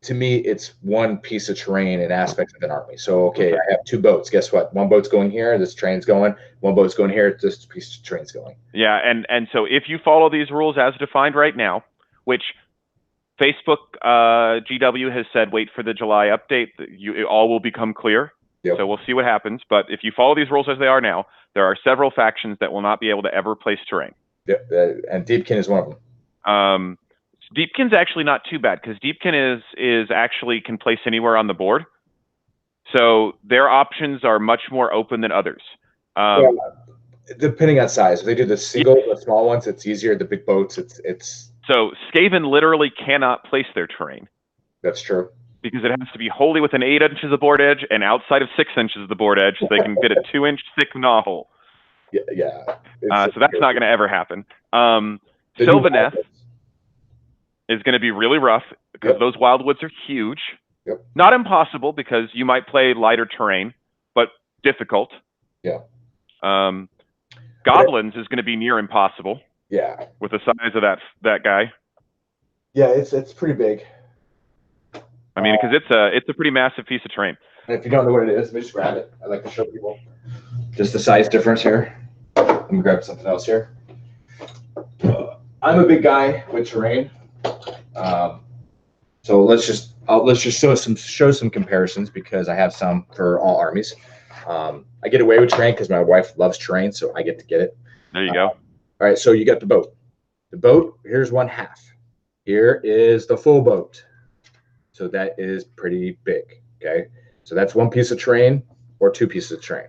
To me, it's one piece of terrain and aspects of an army. So, okay, I have 2 boats. Guess what? One boat's going here, this train's going. One boat's going here, this piece of terrain's going. Yeah, and so if you follow these rules as defined right now, which Facebook GW has said, wait for the July update, it all will become clear. Yep. So we'll see what happens. But if you follow these rules as they are now, there are several factions that will not be able to ever place terrain. Yeah, and Deepkin is one of them. Deepkin's actually not too bad because Deepkin is actually can place anywhere on the board. So their options are much more open than others. Depending on size. If they do the small ones, it's easier. The big boats, it's. So Skaven literally cannot place their terrain. That's true. Because it has to be wholly within 8 inches of the board edge and outside of 6 inches of the board edge, so they can fit a 2-inch thick novel. Yeah. So that's not going to ever happen. Sylvaneth is going to be really rough because those wildwoods are huge. Yep. Not impossible because you might play lighter terrain, but difficult. Yeah. Goblins is going to be near impossible. Yeah. With the size of that guy. Yeah, it's pretty big. I mean, because it's a pretty massive piece of terrain. And if you don't know what it is, let me just grab it. I like to show people just the size difference here. Let me grab something else here. I'm a big guy with terrain, so let's just show some comparisons because I have some for all armies. I get away with terrain because my wife loves terrain, so I get to get it. There you go. All right, so you got the boat. The boat, here's 1/2. Here is the full boat. So that is pretty big, okay? So that's 1 piece of terrain or 2 pieces of terrain.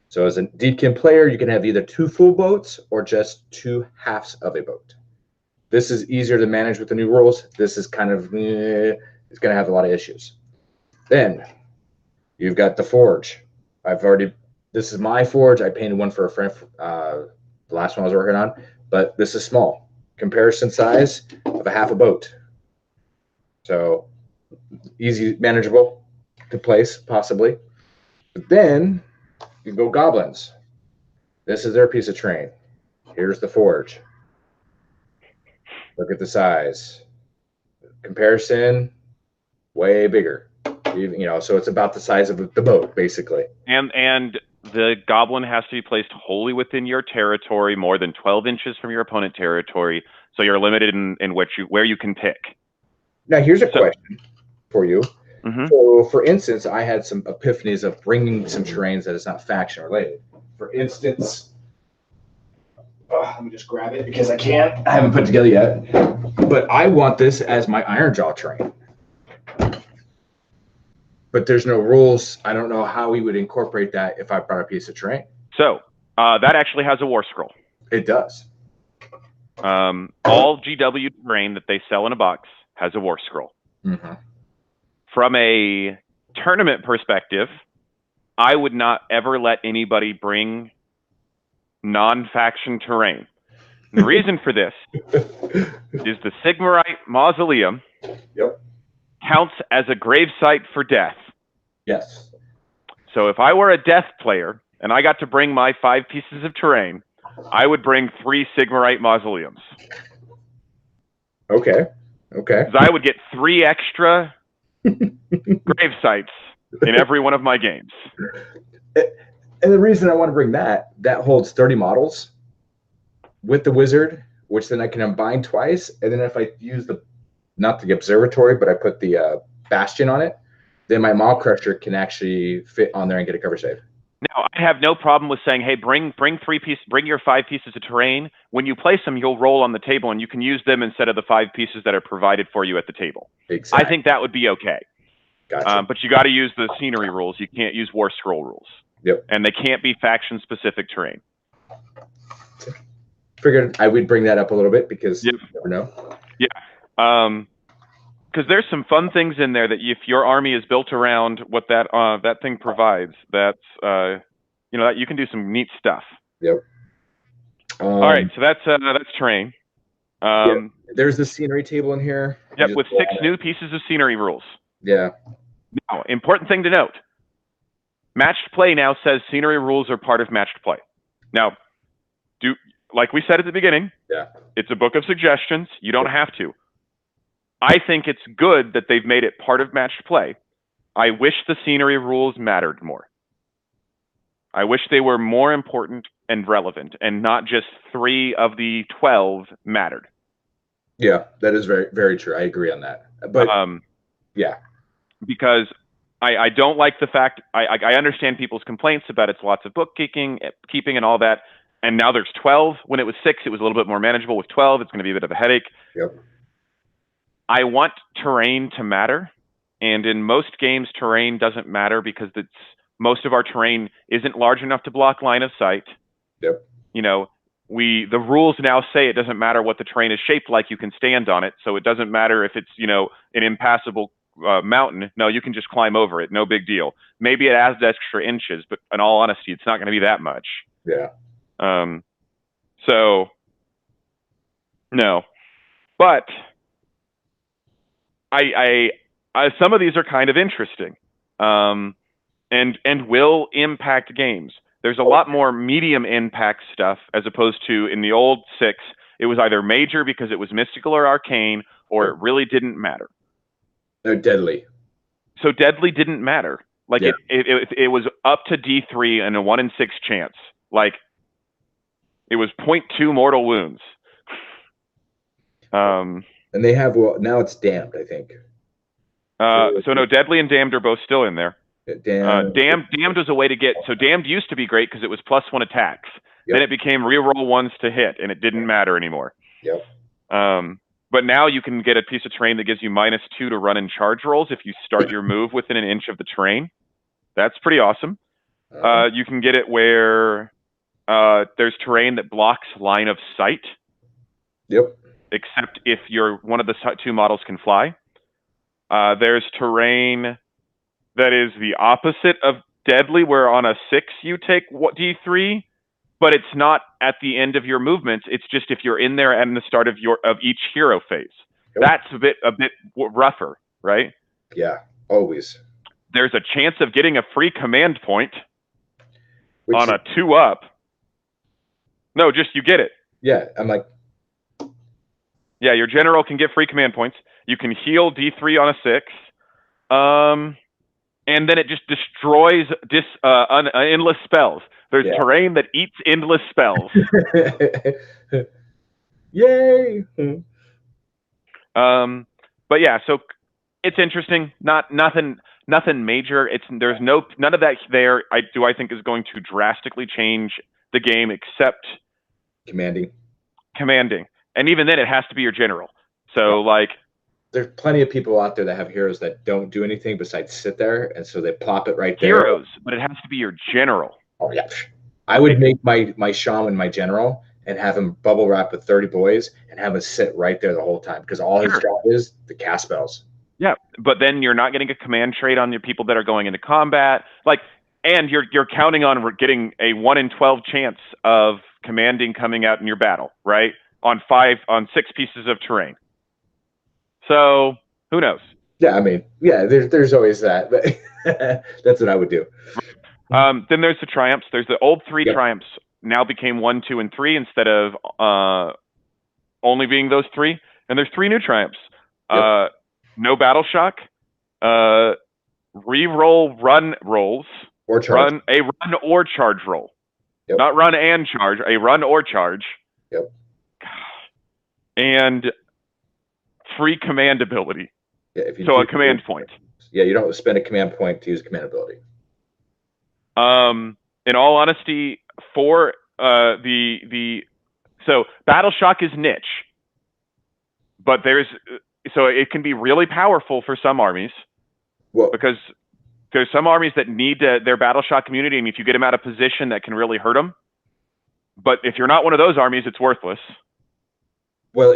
So as a Deepkin player, you can have either 2 full boats or just 2 halves of a boat. This is easier to manage with the new rules. This is kind of, it's going to have a lot of issues. Then you've got the forge. This is my forge. I painted one for a friend, the last one I was working on, but this is small. Comparison size of a half a boat. So easy, manageable to place, possibly. But then you go goblins. This is their piece of terrain. Here's the forge. Look at the size. Comparison, way bigger. You know, so it's about the size of the boat, basically. And the goblin has to be placed wholly within your territory, more than 12 inches from your opponent territory. So you're limited in where you can pick. Now, here's a question for you. Mm-hmm. So, for instance, I had some epiphanies of bringing some terrains that is not faction related. For instance, let me just grab it because I haven't put it together yet. But I want this as my Ironjaw terrain. But there's no rules. I don't know how we would incorporate that if I brought a piece of terrain. So that actually has a war scroll. It does. All GW terrain that they sell in a box has a war scroll. Mm-hmm. From a tournament perspective, I would not ever let anybody bring non-faction terrain. And the reason for this is the Sigmarite Mausoleum counts as a gravesite for death. Yes. So if I were a death player and I got to bring my 5 pieces of terrain, I would bring 3 Sigmarite Mausoleums. Okay. Okay. Because I would get 3 extra grave sites in every one of my games. And the reason I want to bring that holds 30 models with the wizard, which then I can combine twice. And then if I use not the observatory, but I put the bastion on it, then my Maw Crusher can actually fit on there and get a cover save. Now, I have no problem with saying, hey, bring your 5 pieces of terrain. When you place them, you'll roll on the table, and you can use them instead of the 5 pieces that are provided for you at the table. Exactly. I think that would be okay. Gotcha. But you got to use the scenery rules. You can't use war scroll rules. Yep. And they can't be faction-specific terrain. Figured I would bring that up a little bit because you never know. Yeah. Because there's some fun things in there that if your army is built around what that thing provides, that's you know, that you can do some neat stuff. Yep. All right, so that's terrain. There's the scenery table in here. Yep, with 6 new pieces of scenery rules. Yeah. Now, important thing to note: matched play now says scenery rules are part of matched play. Now, like we said at the beginning, it's a book of suggestions. You don't have to. I think it's good that they've made it part of matched play. I wish the scenery rules mattered more. I wish they were more important and relevant, and not just 3 of the 12 mattered. Yeah, that is very, very true. I agree on that. But yeah, because I don't like the fact I understand people's complaints about it's lots of bookkeeping and all that, and now there's 12. When it was 6, it was a little bit more manageable. With 12, it's going to be a bit of a headache. Yep. I want terrain to matter, and in most games, terrain doesn't matter because most of our terrain isn't large enough to block line of sight. Yep. You know, the rules now say it doesn't matter what the terrain is shaped like, you can stand on it. So it doesn't matter if it's, you know, an impassable mountain. No, you can just climb over it. No big deal. Maybe it adds extra inches, but in all honesty, it's not going to be that much. Yeah. So no, but I some of these are kind of interesting, and will impact games. There's a lot more medium impact stuff as opposed to in the old 6. It was either major because it was mystical or arcane, or it really didn't matter. They're deadly. So deadly didn't matter. Like it was up to D3 and a 1 in 6 chance. Like it was 0.2 mortal wounds. And they have, well, now it's damned, I think. So no, deadly and damned are both still in there. Damned was a way to get, so damned used to be great because it was +1 attacks. Yep. Then it became reroll 1s to hit, and it didn't matter anymore. Yep. But now you can get a piece of terrain that gives you -2 to run and charge rolls if you start your move within an inch of the terrain. That's pretty awesome. You can get it where there's terrain that blocks line of sight. Yep. Except if one of the 2 models can fly. There's terrain that is the opposite of deadly, where on a 6 you take D3, but it's not at the end of your movements. It's just if you're in there at the start of each hero phase. Yep. That's a bit rougher, right? Yeah, always. There's a chance of getting a free command point on a 2-up. No, just you get it. Yeah, I'm like. Yeah, your general can get free command points. You can heal D3 on a 6. and then it just destroys endless spells. There's terrain that eats endless spells. Yay! But yeah, so it's interesting. Nothing major. There's none of that there. I think is going to drastically change the game, except commanding, and even then it has to be your general. So like, there's plenty of people out there that have heroes that don't do anything besides sit there, and so they plop it right there. Heroes, but it has to be your general. Oh yeah, I would make my shaman my general and have him bubble wrap with 30 boys and have him sit right there the whole time, because all his job is to cast spells. Yeah, but then you're not getting a command trait on your people that are going into combat, like, and you're counting on getting a 1 in 12 chance of commanding coming out in your battle, right? On 6 pieces of terrain. So who knows? Yeah, I mean, yeah, there's always that, but that's what I would do. Then there's the triumphs. There's the old 3 triumphs now became 1, 2, and 3 instead of only being those 3. And there's 3 new triumphs. No battle shock, re-roll run rolls, or charge. run or charge roll, not run and charge, a run or charge. And free command ability. So a command point. Yeah, you don't spend a command point to use a command ability. In all honesty, for so battle shock is niche, but so it can be really powerful for some armies, because there's some armies that need their battle shock community, and if you get them out of position, that can really hurt them. But if you're not one of those armies, it's worthless. Well,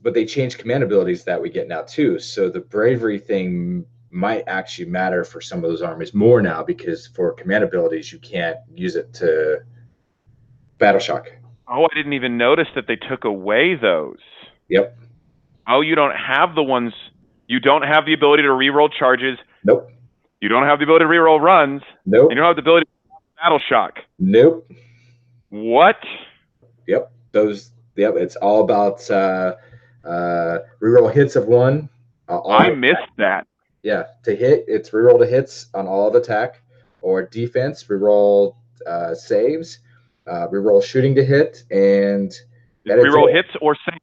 but they change command abilities that we get now too. So the bravery thing might actually matter for some of those armies more now, because for command abilities, you can't use it to battle shock. Oh, I didn't even notice that they took away those. Yep. Oh, you don't have the ones. You don't have the ability to reroll charges. Nope. You don't have the ability to reroll runs. Nope. You don't have the ability to battle shock. Nope. What? Yep. Yep. It's all about reroll hits of 1. I missed that. Yeah. To hit, it's reroll the hits on all of attack, or defense, reroll saves, reroll shooting to hit, and reroll hits or saves.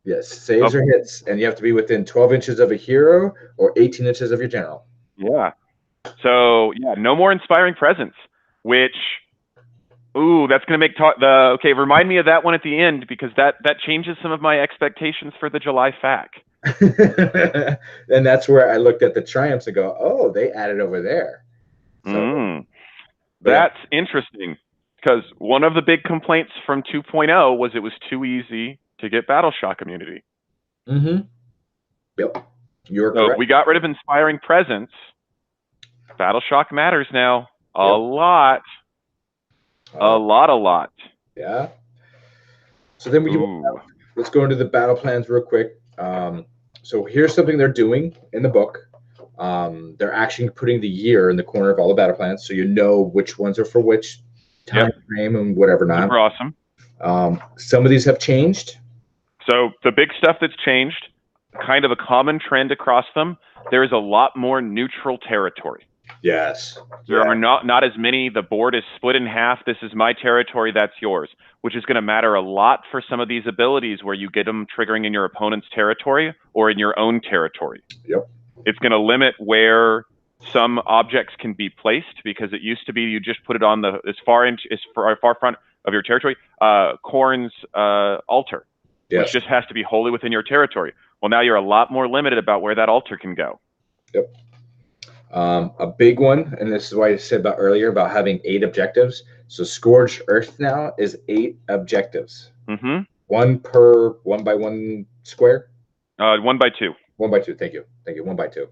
Yes, saves or hits, and you have to be within 12 inches of a hero or 18 inches of your general. Yeah. So yeah, no more inspiring presence. Which, ooh, that's going to make okay. Remind me of that one at the end, because that changes some of my expectations for the July FAQ. And that's where I looked at the triumphs and go, oh, they added over there. So, that's interesting, because one of the big complaints from 2.0 was it was too easy to get battle shock immunity. Yep. You're correct. We got rid of inspiring presence. Battle shock matters now a lot. A lot. Yeah. So then let's go into the battle plans real quick. So here's something they're doing in the book. They're actually putting the year in the corner of all the battle plans, so you know which ones are for which time frame and whatever not. Super awesome. Some of these have changed. So the big stuff that's changed, kind of a common trend across them, there is a lot more neutral territory. Yes. There are not as many. The board is split in half. This is my territory, that's yours, which is going to matter a lot for some of these abilities where you get them triggering in your opponent's territory or in your own territory. Yep. It's going to limit where some objects can be placed, because it used to be you just put it on as far front of your territory. Korn's altar, which just has to be wholly within your territory. Well, now you're a lot more limited about where that altar can go. Yep. A big one, and this is why I said about earlier about having 8 objectives. So Scourged Earth now is 8 objectives. 1 per 1 by 1 square. 1 by 2. 1 by 2. Thank you. 1 by 2.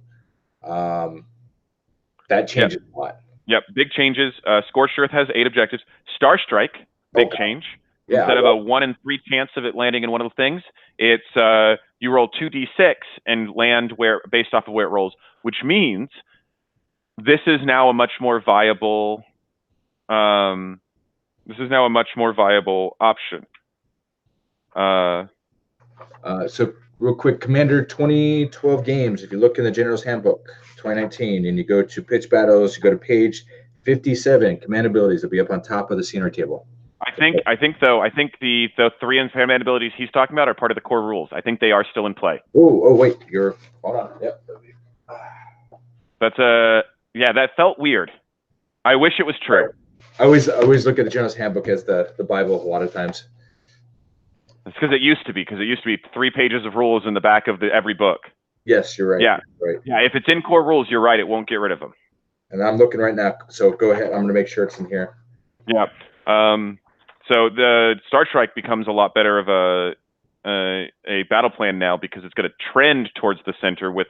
That changes a lot. Yep, big changes. Scorched Earth has 8 objectives. Star Strike, big change. Yeah, instead of a 1 in 3 chance of it landing in one of the things, it's you roll 2d6 and land based off of where it rolls, which means this is now a much more viable. This is now a much more viable option. So real quick, Commander 2012 games. If you look in the General's Handbook, 2019, and you go to pitch battles, you go to page 57, command abilities will be up on top of the scenery table. I think the three command abilities he's talking about are part of the core rules. I think they are still in play. Oh wait, hold on. Yep. That's yeah, that felt weird. I wish it was true. I always look at the General's Handbook as the Bible a lot of times. It's because it used to be 3 pages of rules in the back of every book. Yes, you're right. Yeah, you're right. Yeah. If it's in core rules, you're right. It won't get rid of them. And I'm looking right now. So go ahead. I'm going to make sure it's in here. Yeah. So the Star Strike becomes a lot better of a battle plan now because it's going to trend towards the center with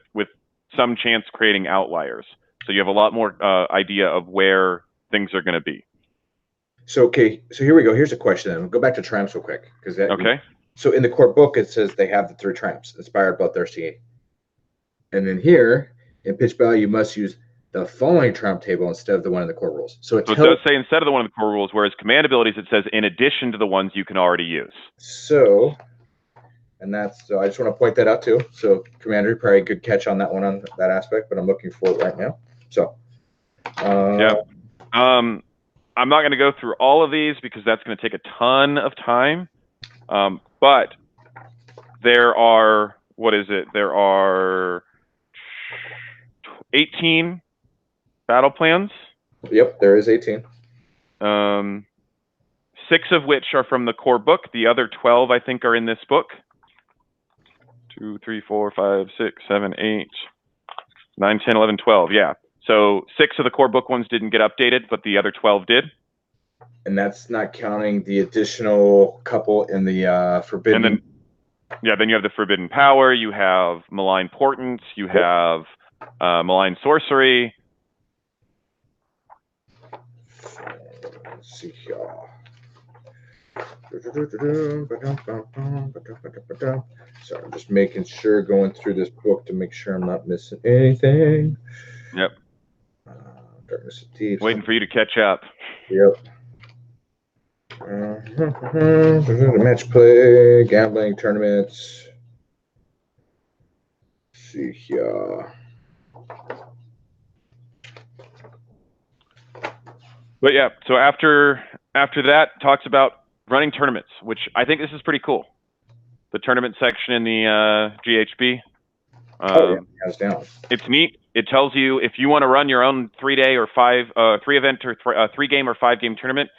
some chance creating outliers. So you have a lot more idea of where things are going to be. So okay, so here we go. Here's a question. Then we'll go back to tramps real quick because okay. So in the core book it says they have the 3 tramps inspired bloodthirsty, and then here in pitch battle you must use the following tramp table instead of the one in the core rules. So it does say instead of the one in the core rules, whereas command abilities it says in addition to the ones you can already use. So, and that's so I just want to point that out too. So Commander, probably a good catch on that one on that aspect, but I'm looking for it right now. So yeah. I'm not going to go through all of these because that's going to take a ton of time. But there are, there are 18 battle plans. Yep, there is 18. 6 of which are from the core book. The other 12, I think, are in this book. 2, 3, 4, 5, 6, 7, 8, 9, 10, 11, 12. Yeah. So 6 of the core book ones didn't get updated, but the other 12 did. And that's not counting the additional couple in the forbidden. And then you have the forbidden power. You have malign portents. You have malign sorcery. Let's see here. So I'm just making sure, going through this book to make sure I'm not missing anything. Yep. Darkness of Deeds. Waiting for you to catch up. Yep. Match play, gambling, tournaments. Let's see here. But yeah, so after that talks about running tournaments, which I think this is pretty cool. The tournament section in the GHB. Hands down. It's neat. It tells you if you want to run your own 3-day or 3-event or 3-game or 5-game tournament,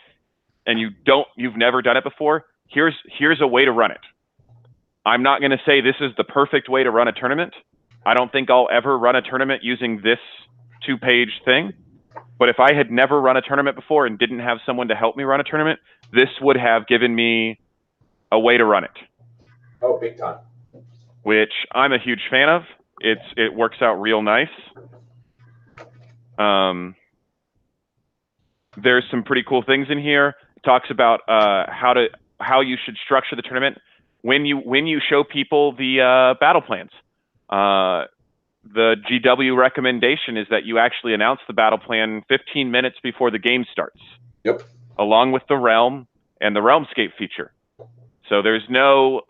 and you've never done it before, here's a way to run it. I'm not going to say this is the perfect way to run a tournament. I don't think I'll ever run a tournament using this 2-page thing. But if I had never run a tournament before and didn't have someone to help me run a tournament, this would have given me a way to run it. Oh, big time. Which I'm a huge fan of. It works out real nice. There's some pretty cool things in here. It talks about how you should structure the tournament when you show people the battle plans. The GW recommendation is that you actually announce the battle plan 15 minutes before the game starts. Yep. Along with the realm and the realmscape feature. So there's no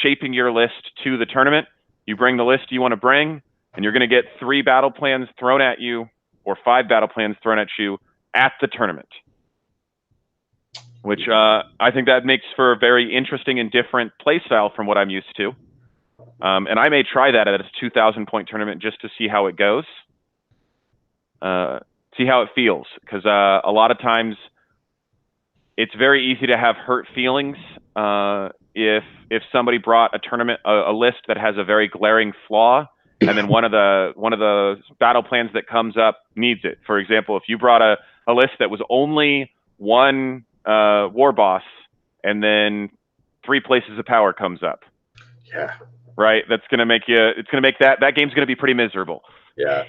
shaping your list to the tournament. You bring the list you want to bring, and you're going to get 3 battle plans thrown at you or 5 battle plans thrown at you at the tournament. Which I think that makes for a very interesting and different play style from what I'm used to. And I may try that at a 2,000-point tournament just to see how it goes, see how it feels. Because a lot of times it's very easy to have hurt feelings if somebody brought a list that has a very glaring flaw, and then one of the battle plans that comes up needs it. For example, if you brought a list that was only 1 war boss and then 3 places of power comes up. Yeah. Right, it's gonna make that game's gonna be pretty miserable. Yeah.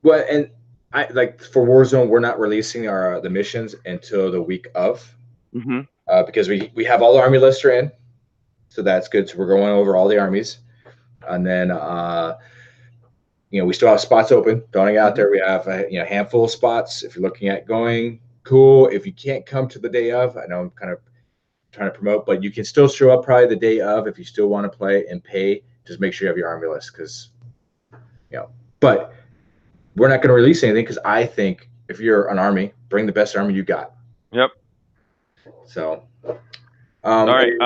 Well, and I like for Warzone, we're not releasing the missions until the week of, because we have all the army lists are in, so that's good. So we're going over all the armies, and then we still have spots open. Throwing out there, we have a handful of spots. If you're looking at going, cool. If you can't come to the day of, I know I'm kind of trying to promote, but you can still show up probably the day of if you still want to play and pay. Just make sure you have your army list, because You know, but we're not going to release anything because I think if you're an army, bring the best army you got. Yep. So, all right.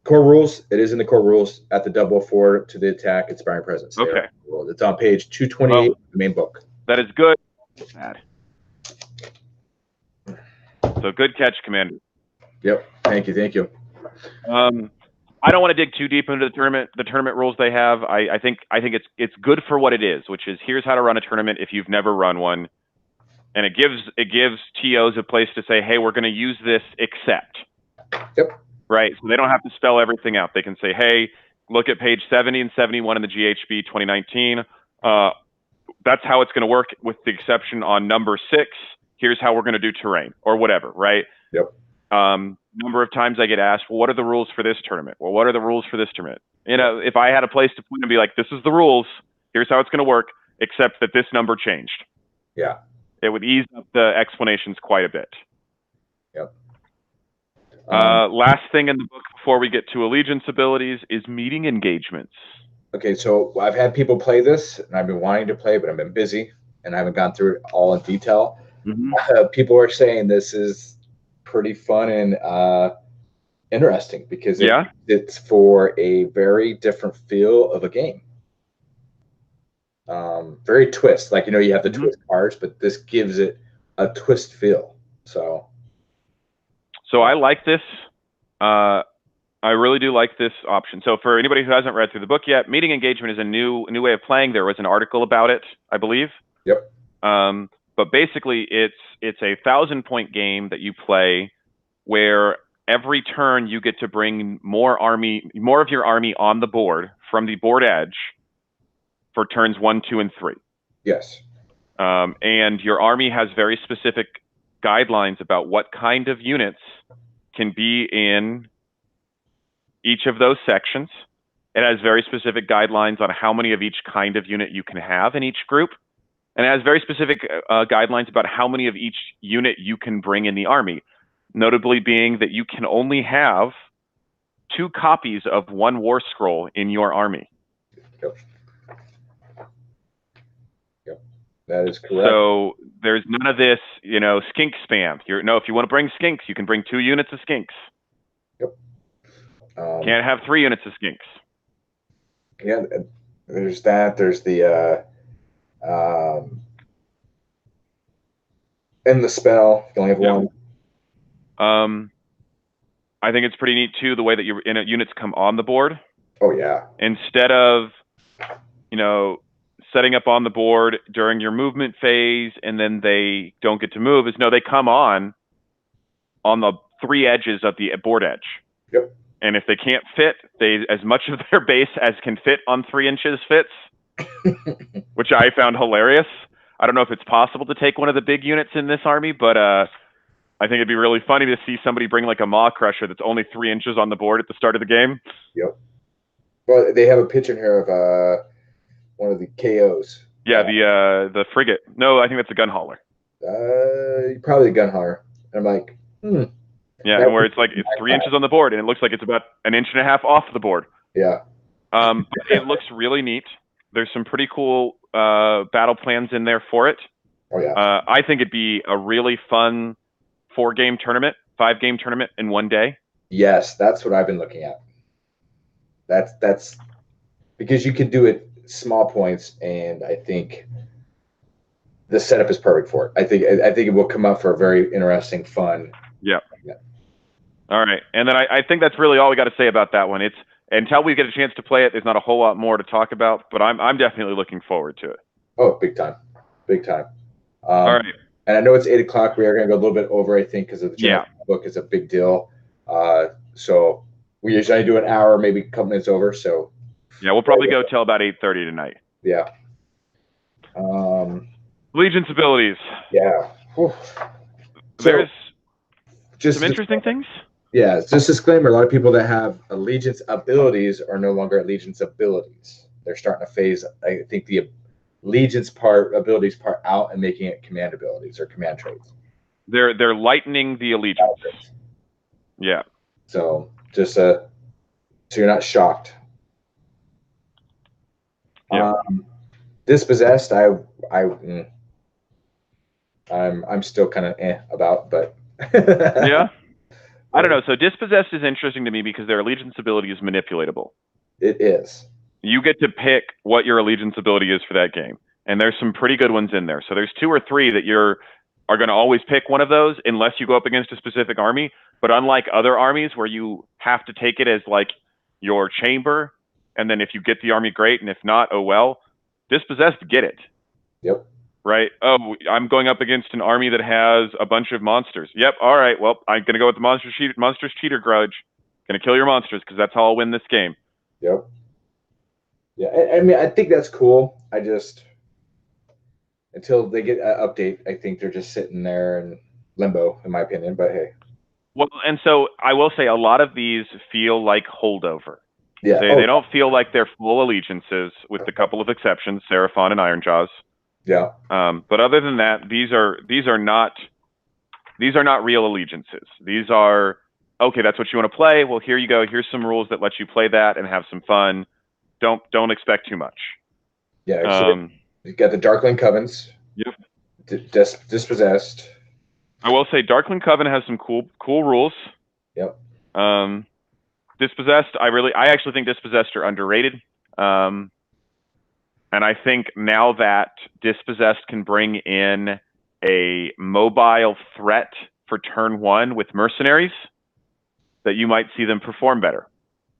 Core rules. It is in the core rules at the 004 to the attack inspiring presence. Okay. It's on page 228 of the main book. That is good. Bad. So good catch, Commander. Yep. Thank you. Thank you. I don't want to dig too deep into the tournament rules they have. I think it's good for what it is, which is here's how to run a tournament if you've never run one, and it gives TOs a place to say, hey, we're going to use this except. Yep. Right. So they don't have to spell everything out. They can say, hey, look at page 70 and 71 in the GHB 2019. That's how it's going to work, with the exception on number 6. Here's how we're going to do terrain or whatever. Right. Yep. Number of times I get asked, well, what are the rules for this tournament? Well, what are the rules for this tournament? You know, if I had a place to point and be like, this is the rules, here's how it's going to work, except that this number changed. Yeah. It would ease up the explanations quite a bit. Yep. Last thing in the book before we get to allegiance abilities is meeting engagements. Okay, so I've had people play this, and I've been wanting to play, but I've been busy, and I haven't gone through it all in detail. People are saying this is pretty fun and interesting because it's for a very different feel of a game. Very twist, like, you know, you have the twist cards, but this gives it a twist feel. So I like this. I really do like this option. So for anybody who hasn't read through the book yet, meeting engagement is a new way of playing. There was an article about it, I believe. Yep. But basically, it's a 1,000-point game that you play, where every turn you get to bring more of your army on the board from the board edge for turns 1, 2, and 3. Yes. And your army has very specific guidelines about what kind of units can be in each of those sections. It has very specific guidelines on how many of each kind of unit you can have in each group. And it has very specific guidelines about how many of each unit you can bring in the army. Notably being that you can only have 2 copies of one war scroll in your army. Yep. Yep. That is correct. So there's none of this, you know, skink spam. If you want to bring skinks, you can bring 2 units of skinks. Yep. Can't have 3 units of skinks. Yeah, there's that. There's the in the spell, you only have one. I think it's pretty neat too, the way that your units come on the board. Oh yeah. Instead of, you know, setting up on the board during your movement phase and then they don't get to move, they come on the 3 edges of the board edge. Yep. And if they can't fit, as much of their base as can fit on 3 inches fits, which I found hilarious. I don't know if it's possible to take one of the big units in this army, but I think it'd be really funny to see somebody bring like a Maw Crusher that's only 3 inches on the board at the start of the game. Yep. Well, they have a picture here of one of the KOs. Yeah, the frigate. No, I think that's a gun hauler. Probably a gun hauler. I'm like, Yeah, and where it's 3 inches on the board, and it looks like it's about 1.5 inches off the board. Yeah. It looks really neat. There's some pretty cool battle plans in there for it. Oh yeah. I think it'd be a really fun 4-game tournament, 5-game tournament in one day. Yes, that's what I've been looking at. That's because you can do it small points, and I think the setup is perfect for it. I think it will come up for a very interesting, fun. Yeah. All right, and then I think that's really all we got to say about that one. It's until we get a chance to play it, there's not a whole lot more to talk about, but I'm definitely looking forward to it. Oh, big time, big time. All right. And I know it's 8 o'clock. We are going to go a little bit over, I think, because of the Gerneral book is a big deal. So we usually do an hour, maybe a couple minutes over. So yeah, we'll probably go till about 8:30 tonight. Yeah. Allegiance abilities. Yeah. Whew. There's some interesting things. Yeah, just disclaimer, a lot of people that have allegiance abilities are no longer allegiance abilities. They're starting to phase, I think, the allegiance abilities part out and making it command abilities or command traits. They're lightening the allegiance. Yeah. So just so you're not shocked. Yeah. Dispossessed, I'm still kind of about, but Yeah. I don't know. So Dispossessed is interesting to me because their allegiance ability is manipulatable. It is. You get to pick what your allegiance ability is for that game. And there's some pretty good ones in there. So there's 2 or 3 that are going to always pick one of those unless you go up against a specific army. But unlike other armies where you have to take it as like your chamber, and then if you get the army, great, and if not, oh well. Dispossessed, get it. Yep. Right? Oh, I'm going up against an army that has a bunch of monsters. Yep. All right. Well, I'm going to go with the monsters cheater grudge. Going to kill your monsters because that's how I'll win this game. Yep. Yeah. I mean, I think that's cool. I just, until they get an update, I think they're just sitting there in limbo, in my opinion. But hey. Well, and so I will say a lot of these feel like holdover. Yeah. They don't feel like they're full allegiances, with a couple of exceptions, Seraphon and Ironjaws. Yeah. But other than that, these are not real allegiances. These are, okay, that's what you want to play. Well, here you go. Here's some rules that let you play that and have some fun. Don't expect too much. Yeah. You got the Darkling Covens. Yep. Dispossessed. I will say Darkling Coven has some cool rules. Yep. Dispossessed, I actually think Dispossessed are underrated. And I think now that Dispossessed can bring in a mobile threat for turn 1 with mercenaries, that you might see them perform better.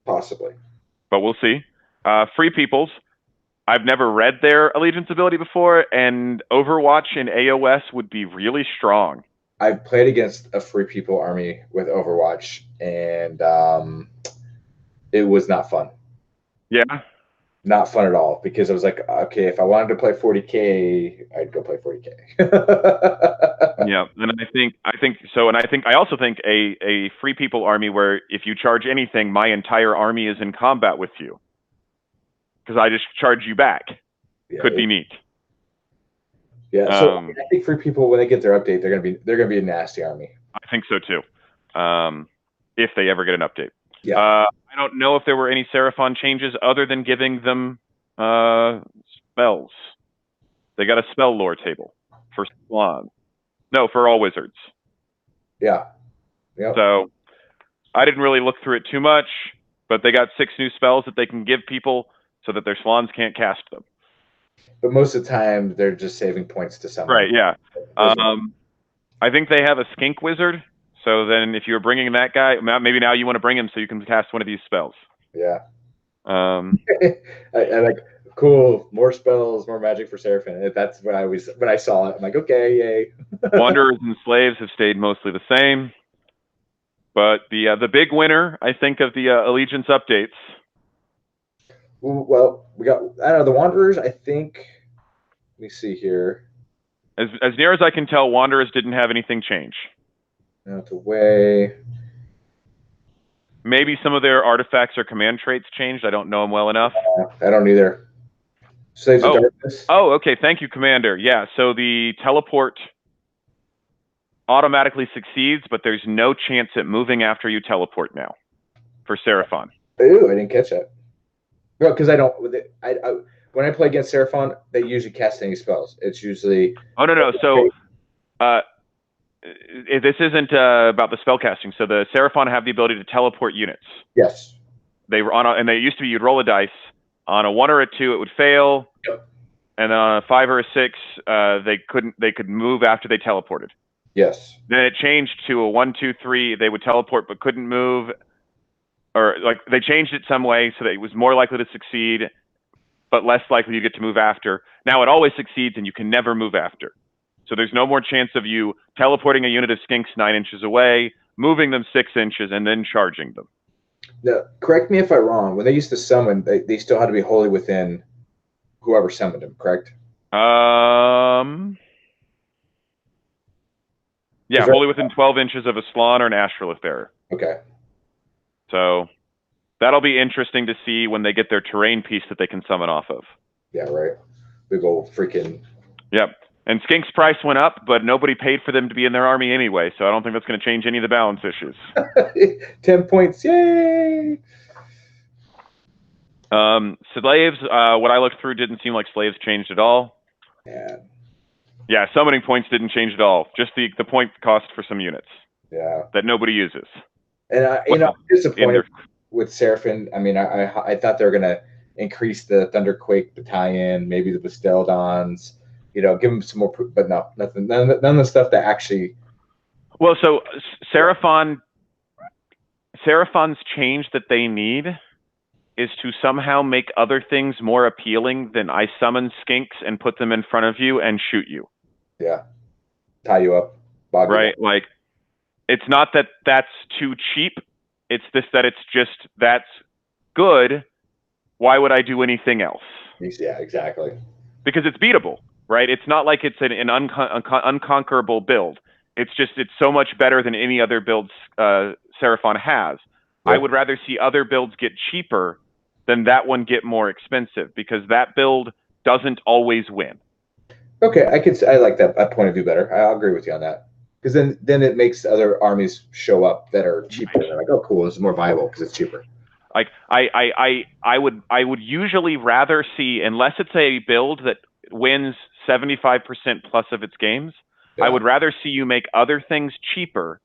Possibly. But we'll see. Free Peoples, I've never read their allegiance ability before, and Overwatch in AOS would be really strong. I played against a Free People army with Overwatch, and it was not fun. Yeah. Not fun at all, because I was like, okay, if I wanted to play 40K, I'd go play 40K. Yeah, and I also think a Free People army where if you charge anything, my entire army is in combat with you, because I just charge you back. Yeah, could be neat. Yeah, so I think Free People, when they get their update, they're gonna be a nasty army. I think so too. If they ever get an update. Yeah. I don't know if there were any Seraphon changes other than giving them spells. They got a spell lore table for Swan. No, for all wizards. Yeah. Yep. So I didn't really look through it too much, but they got 6 new spells that they can give people so that their swans can't cast them. But most of the time, they're just saving points to summon. Right, yeah. I think they have a skink wizard. So then if you're bringing that guy, maybe now you want to bring him so you can cast one of these spells. Yeah. I like, cool, more spells, more magic for Seraphon. That's when I saw it, I'm like, okay, yay. Wanderers and Slaves have stayed mostly the same. But the big winner, I think, of the Allegiance updates. Well, we got, I don't know, the Wanderers, I think, let me see here. As near as I can tell, Wanderers didn't have anything change. Out the way. Maybe some of their artifacts or command traits changed. I don't know them well enough. I don't either. Slaves of Darkness. Oh, okay. Thank you, Commander. Yeah, so the teleport automatically succeeds, but there's no chance at moving after you teleport now for Seraphon. Ooh, I didn't catch that. No, because I don't. When I play against Seraphon, they usually cast any spells. It's usually. Oh no. So, this isn't about the spell casting. So the Seraphon have the ability to teleport units. Yes. They were and they used to be, you'd roll a dice. On a 1 or a 2, it would fail. Yep. And on a 5 or a 6, they could move after they teleported. Yes. Then it changed to a 1, 2, 3. They would teleport but couldn't move, or like they changed it some way so that it was more likely to succeed, but less likely you get to move after. Now it always succeeds and you can never move after. So there's no more chance of you teleporting a unit of skinks 9 inches away, moving them 6 inches, and then charging them. Now, correct me if I'm wrong. When they used to summon, they still had to be wholly within whoever summoned them, correct? Yeah, wholly within 12 inches of a Slann or an Astrolith bearer. Okay. So that'll be interesting to see when they get their terrain piece that they can summon off of. Yeah, right. Big old freaking... Yep. And Skink's price went up, but nobody paid for them to be in their army anyway, so I don't think that's going to change any of the balance issues. 10 points, yay! Slaves, what I looked through didn't seem like slaves changed at all. Yeah. Yeah, summoning points didn't change at all. Just the point cost for some units. Yeah. That nobody uses. And I'm disappointed with Seraphim. I mean, I thought they were gonna increase the Thunderquake battalion, maybe the Basteldons, give them some more, but no, nothing, none of the stuff that actually. Well, so Seraphon's change that they need is to somehow make other things more appealing than I summon skinks and put them in front of you and shoot you. Yeah. Tie you up. Right? Like, it's not that that's too cheap. It's that's good. Why would I do anything else? Yeah, exactly. Because it's beatable, right? It's not like it's an unconquerable build. It's so much better than any other builds Seraphon has. Yep. I would rather see other builds get cheaper than that one get more expensive, because that build doesn't always win. Okay, I like that point of view better. I'll agree with you on that. Because then it makes other armies show up that are cheaper. They're like, oh, cool, this is more viable because it's cheaper. Like I would usually rather see, unless it's a build that wins 75% plus of its games, yeah. I would rather see you make other things cheaper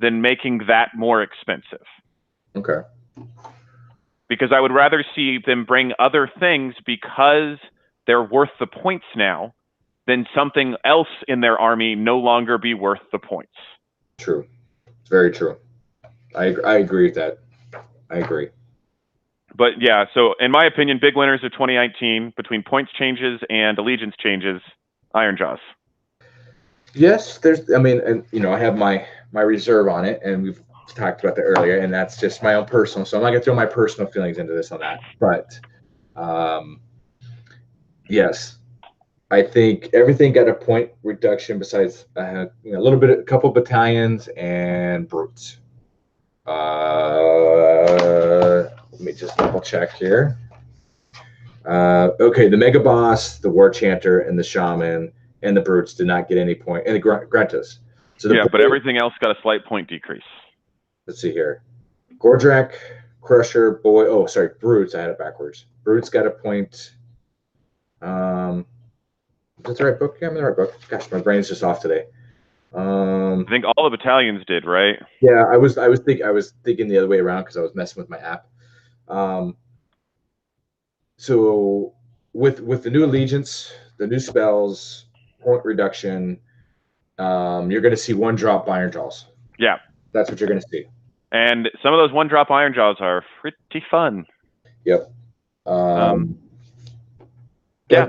than making that more expensive. Okay. Because I would rather see them bring other things because they're worth the points now, than something else in their army no longer be worth the points. True. It's very true. I agree with that. I agree. But yeah, so in my opinion, big winners of 2019 between points changes and allegiance changes, Ironjaws. Yes, I have my reserve on it, and we've talked about that earlier, and that's just my own personal. So I'm not gonna throw my personal feelings into this on that, but yes, I think everything got a point reduction besides a couple battalions and brutes. Let me just double check here. Okay, the Mega Boss, the War Chanter, and the Shaman and the brutes did not get any point, and the Grantas. So but everything else got a slight point decrease. Let's see here. Gordrak, Crusher, brutes. I had it backwards. Brutes got a point. Is that the right book? Yeah, I'm in the right book. Gosh, my brain's just off today. I think all the battalions did, right? Yeah, I was thinking the other way around because I was messing with my app. So with the new allegiance, the new spells, point reduction, you're going to see 1-drop Ironjaws. Yeah, that's what you're going to see. And some of those 1-drop Ironjaws are pretty fun. Yep. Yeah,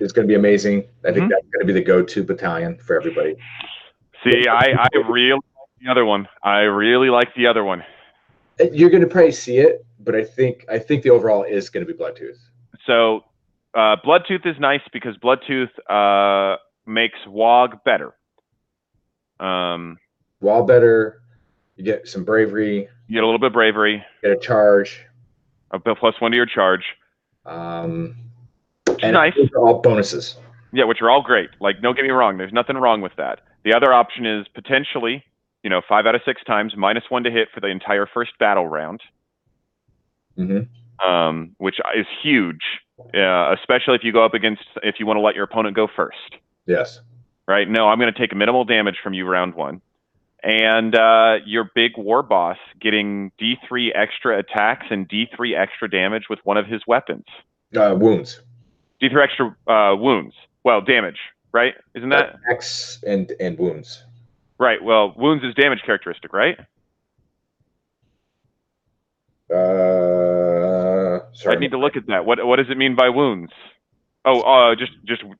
it's going to be amazing. I think that's going to be the go-to battalion for everybody. See, I really like the other one. I really like the other one. You're going to probably see it, but I think the overall is going to be Bloodtooth. So, Bloodtooth is nice because Bloodtooth makes WOG better. WOG better. You get some bravery. You get a little bit of bravery. Get a charge. A +1 to your charge. Which is nice. Those are all bonuses. Yeah, which are all great. Like, don't get me wrong. There's nothing wrong with that. The other option is potentially, 5 out of 6 times, -1 to hit for the entire first battle round. Which is huge, especially if you go up against, if you want to let your opponent go first. Yes. Right? No, I'm going to take minimal damage from you round 1. And your big war boss getting D3 extra attacks and D3 extra damage with one of his weapons. Wounds. D3 extra wounds. Well, damage, right? Isn't that? X and wounds. Right. Well, wounds is damage characteristic, right? Sorry. I need to look at that. What does it mean by wounds? Oh, just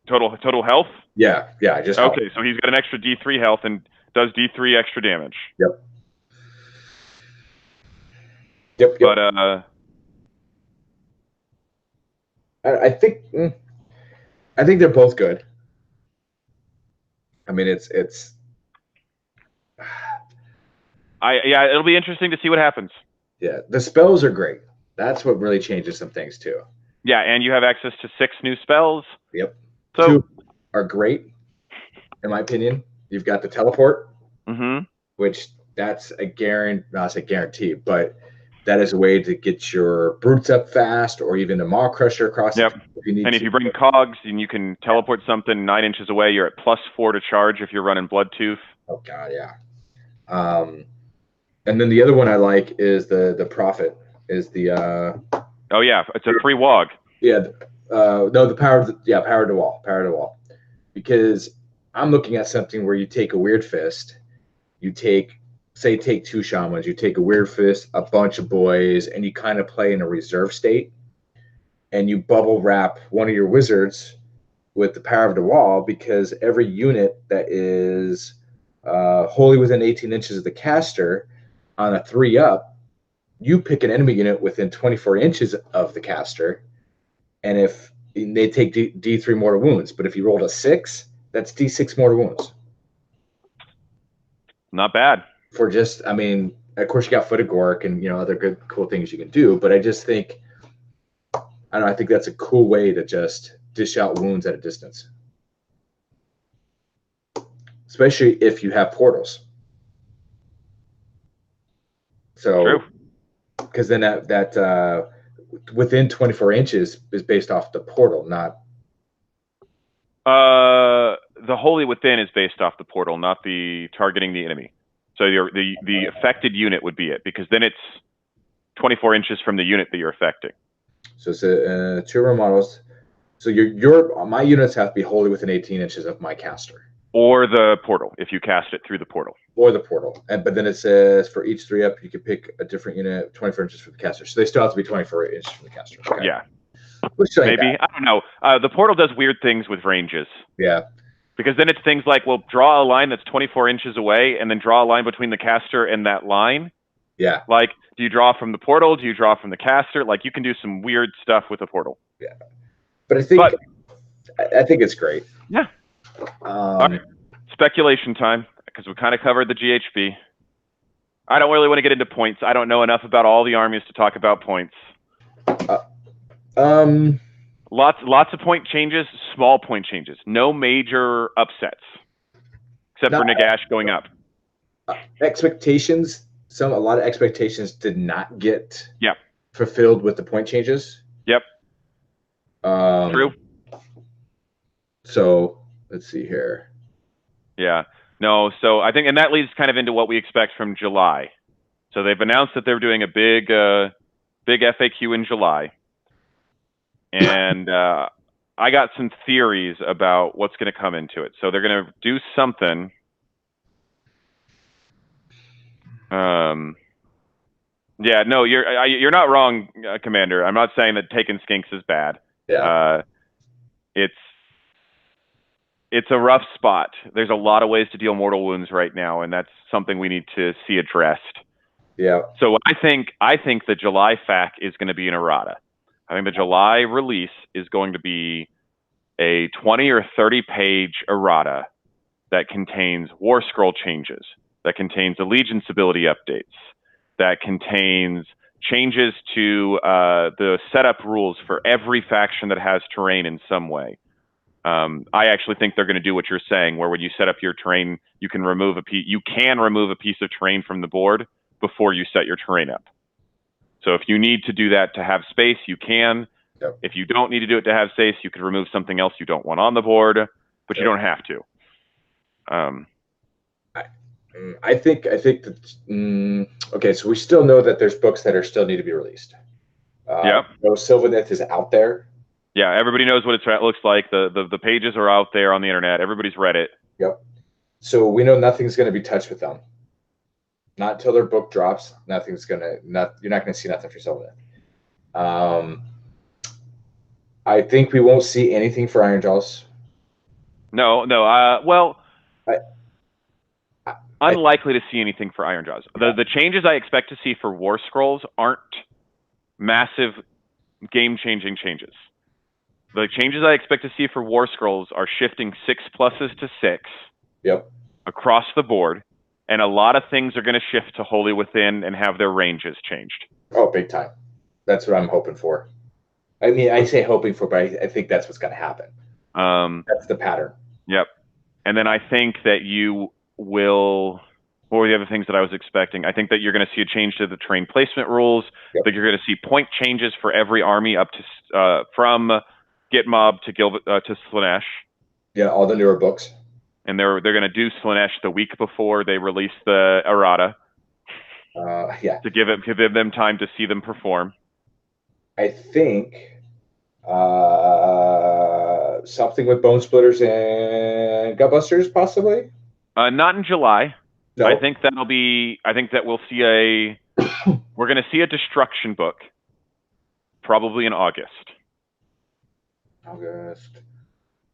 total health? Yeah, just okay. Health. So he's got an extra D3 health and does D3 extra damage. Yep. But I think they're both good. I mean, it's it'll be interesting to see what happens. Yeah, the spells are great. That's what really changes some things too. Yeah, and you have access to 6 new spells. Yep. So 2 are great, in my opinion. You've got the teleport, which that's a guarantee, not a guarantee, but that is a way to get your brutes up fast, or even a maw crusher across. Yep. If you need and if you bring cogs and you can teleport something 9 inches away, you're at +4 to charge if you're running Bloodtooth. Oh god, yeah. And then the other one I like is the Prophet. Is the oh yeah, it's a free WOG. Yeah, no, the power power to wall. Because I'm looking at something where you take a Weird Fist, you take 2 shamans, you take a Weird Fist, a bunch of boys, and you kind of play in a reserve state, and you bubble wrap one of your wizards with the power of the wall, because every unit that is wholly within 18 inches of the caster on a 3-up, you pick an enemy unit within 24 inches of the caster, and if they take D3 mortal wounds, but if you rolled a 6, that's D6 mortal wounds. Not bad. For just, I mean, of course you got Foot of Gork and other good cool things you can do, but I just think, I don't know, I think that's a cool way to just dish out wounds at a distance, especially if you have portals. So, because then that within 24 inches is based off the portal, not. The Holy Within is based off the portal, not the targeting the enemy. So the affected unit would be it, because then it's 24 inches from the unit that you're affecting. So it's 2 models. So my units have to be wholly within 18 inches of my caster. Or the portal, if you cast it through the portal. Or the portal. But then it says for each 3-up, you can pick a different unit 24 inches from the caster. So they still have to be 24 inches from the caster. Okay. Yeah. Maybe. I don't know. The portal does weird things with ranges. Yeah. Because then it's things like, well, draw a line that's 24 inches away and then draw a line between the caster and that line. Yeah. Like, do you draw from the portal? Do you draw from the caster? Like, you can do some weird stuff with the portal. Yeah. But I think it's great. Yeah. Right. Speculation time, because we kind of covered the GHB. I don't really want to get into points. I don't know enough about all the armies to talk about points. Lots of point changes, small point changes. No major upsets, except for Nagash going up. Expectations. A lot of expectations did not get fulfilled with the point changes. Yep. True. So let's see here. Yeah. No. So I think, and that leads kind of into what we expect from July. So they've announced that they're doing a big FAQ in July. And I got some theories about what's going to come into it. So they're going to do something. Yeah, no, you're not wrong, Commander. I'm not saying that taking skinks is bad. Yeah. It's a rough spot. There's a lot of ways to deal mortal wounds right now, and that's something we need to see addressed. Yeah. So I think the July FAQ is going to be an errata. I think the July release is going to be a 20 or 30 page errata that contains War Scroll changes, that contains allegiance ability updates, that contains changes to the setup rules for every faction that has terrain in some way. I actually think they're going to do what you're saying, where when you set up your terrain, you can remove a piece of terrain from the board before you set your terrain up. So if you need to do that to have space, you can. Yep. If you don't need to do it to have space, you can remove something else you don't want on the board, but you don't have to. I think that okay, so we still know that there's books that still need to be released. Yep. No, Sylvaneth is out there. Yeah, everybody knows what it looks like. The pages are out there on the internet. Everybody's read it. Yep. So we know nothing's going to be touched with them. Not until their book drops. You're not going to see nothing for Sylvaneth. I think we won't see anything for Ironjawz. No. Unlikely to see anything for Ironjawz. The changes I expect to see for War Scrolls aren't massive game-changing changes. The changes I expect to see for War Scrolls are shifting 6+ to 6. Yep. Across the board, and a lot of things are going to shift to Holy Within and have their ranges changed. Oh, big time. That's what I'm hoping for. I mean, I say hoping for, but I think that's what's going to happen. That's the pattern. Yep. And then I think that you will What were the other things that I was expecting? I think that you're going to see a change to the train placement rules. Yep. I think you're going to see point changes for every army up to from Gitmob to Slaanesh. Yeah, all the newer books. And they're going to do Slaanesh the week before they release the errata. Yeah. To give them time to see them perform. I think something with Bone Splitters and Gutbusters, possibly. Not in July. No. I think that we'll see we're going to see a destruction book, probably in August.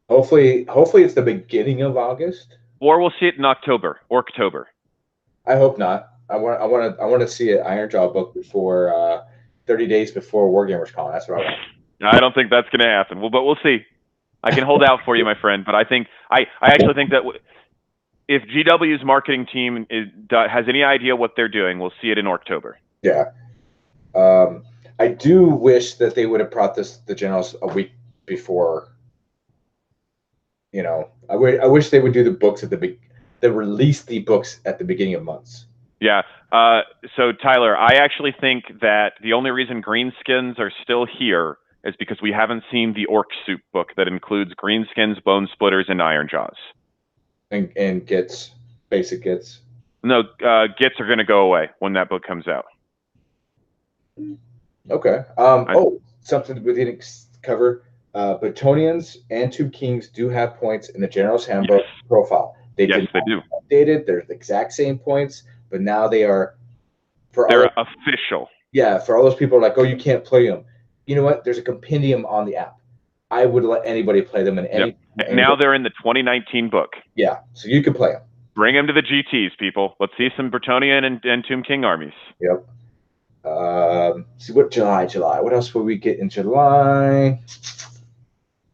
Hopefully it's the beginning of August. Or we'll see it in October. I hope not. I want to see an Ironjaw book before 30 days before Wargamers Con. That's what I want. I don't think that's going to happen. Well, but we'll see. I can hold out for you, my friend. But I actually think that if GW's marketing team has any idea what they're doing, we'll see it in October. Yeah. I do wish that they would have brought the Generals a week before. You know, I wish they would do the books at they release the books at the beginning of months. Yeah. So Tyler, I actually think that the only reason Greenskins are still here is because we haven't seen the Orc Soup book that includes Greenskins, Bone Splitters, and Ironjaws. And Gits, basic Gits. No, Gits are going to go away when that book comes out. Okay. Something we didn't cover. Batonians and Tube Kings do have points in the General's Handbook profile. They do. Updated. They're the exact same points, but now they're official. Yeah, for all those people like, oh, you can't play them. You know what? There's a compendium on the app. I would let anybody play them in any. Yep. Now they're in the 2019 book. Yeah, so you can play them. Bring them to the GTs, people. Let's see some Bretonian and Tomb King armies. Yep. See what July. What else will we get in July?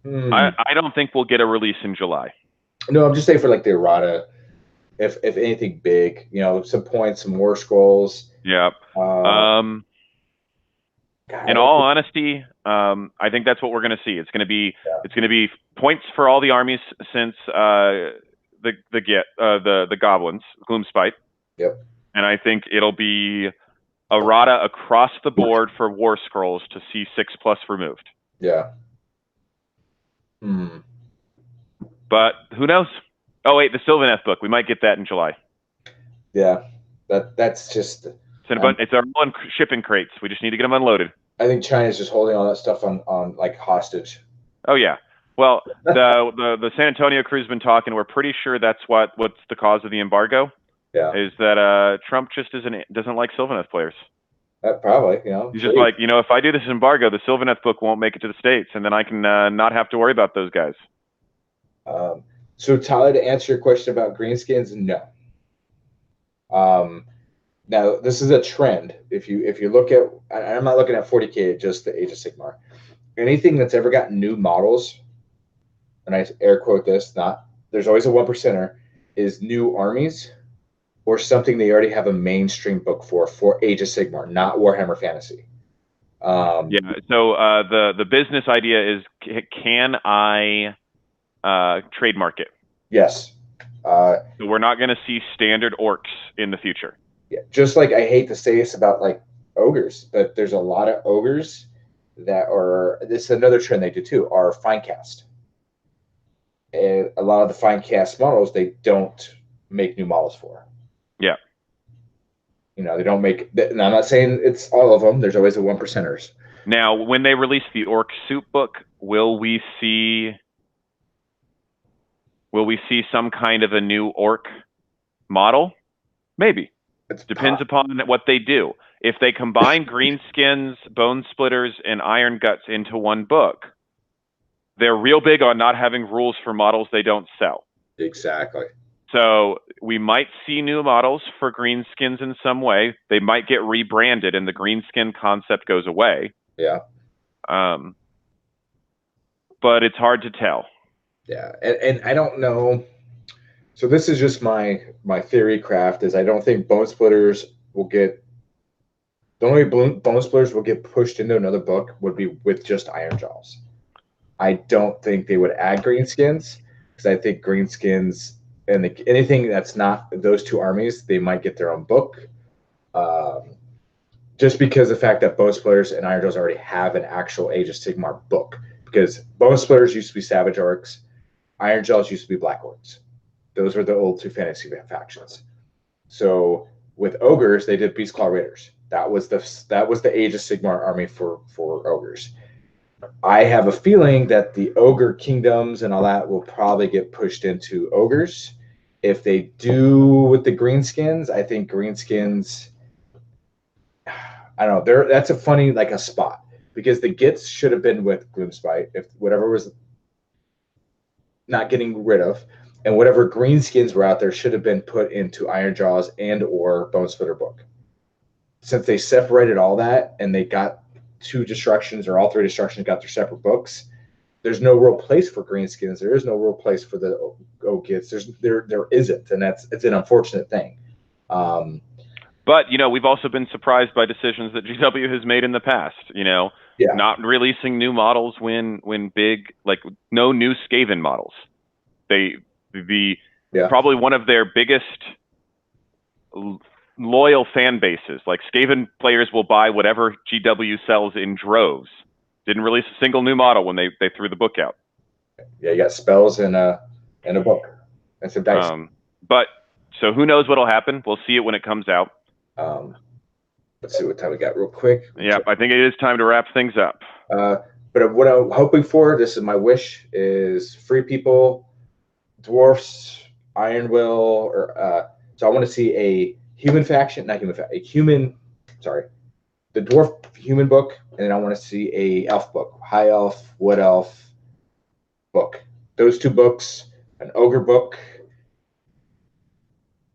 I don't think we'll get a release in July. No, I'm just saying for like the errata, if anything big, you know, some points, some war scrolls. Yep. In all honesty, I think that's what we're going to see. It's going to be points for all the armies since the goblins, Gloomspite. Yep. And I think it'll be errata across the board for war scrolls to see 6+ removed. Yeah. But who knows? Oh wait, the Sylvaneth book. We might get that in July. Yeah, that's just. It's our own shipping crates. We just need to get them unloaded. I think China's just holding all that stuff on like hostage. Oh yeah. Well, the San Antonio crew's been talking. We're pretty sure that's what's the cause of the embargo. Yeah. Is that Trump just doesn't like Sylvaneth players. Probably, you know. He's just like, you know, if I do this embargo, the Sylvaneth book won't make it to the States, and then I can not have to worry about those guys. So Tyler, to answer your question about greenskins, no. Now this is a trend. If you look at, I'm not looking at 40K, just the Age of Sigmar. Anything that's ever got new models, and I air quote this, there's always a 1%er, is new armies or something they already have a mainstream book for Age of Sigmar, not Warhammer Fantasy. Yeah. So the business idea is, can I trademark it? Yes. So we're not going to see standard orcs in the future. Yeah. Just like I hate to say this about like ogres, but there's a lot of ogres that are. This is another trend they do too. Are fine cast. And a lot of the fine cast models they don't make new models for. Yeah. You know, they don't make. And I'm not saying it's all of them. There's always the 1%ers. Now, when they release the Orc Soup book, will we see some kind of a new orc model? Maybe. It depends upon what they do. If they combine Greenskins, Bone Splitters, and Iron Guts into one book, they're real big on not having rules for models they don't sell. Exactly. So we might see new models for Greenskins in some way. They might get rebranded and the Greenskin concept goes away. Yeah. But it's hard to tell. Yeah, and I don't know. So this is just my theory craft is I don't think Bone Splitters will get. The only Bone Splitters will get pushed into another book would be with just Ironjaws. I don't think they would add Greenskins because I think Greenskins and anything that's not those two armies, they might get their own book. Just because the fact that Bone Splitters and Iron Jaws already have an actual Age of Sigmar book. Because Bone Splitters used to be Savage Orcs, Iron Jaws used to be Black Orcs. Those were the old two fantasy factions. So with ogres, they did Beastclaw Raiders. That was the Age of Sigmar army for ogres. I have a feeling that the ogre kingdoms and all that will probably get pushed into ogres. If they do with the greenskins, I think greenskins. I don't know. That's a funny like a spot because the Gits should have been with Gloomspite if whatever was not getting rid of, and whatever greenskins were out there should have been put into Iron Jaws and or Bone Splitter book. Since they separated all that and they got two destructions or all three destructions got their separate books, there's no real place for greenskins. There is no real place for the Gits. There isn't, and it's an unfortunate thing. But we've also been surprised by decisions that GW has made in the past. Not releasing new models when big, like no new Skaven models. Probably one of their biggest loyal fan bases. Like Skaven players will buy whatever GW sells in droves. Didn't release a single new model when they threw the book out. Yeah, you got spells and a book and some dice. But so who knows what'll happen? We'll see it when it comes out. Let's see what time we got real quick. Yeah, I think it is time to wrap things up. But what I'm hoping for, this is my wish, is free people, dwarfs, Iron Will, or so I want to see a human faction, not human faction, the dwarf human book, and then I want to see a elf book, high elf, wood elf book. Those two books, an ogre book.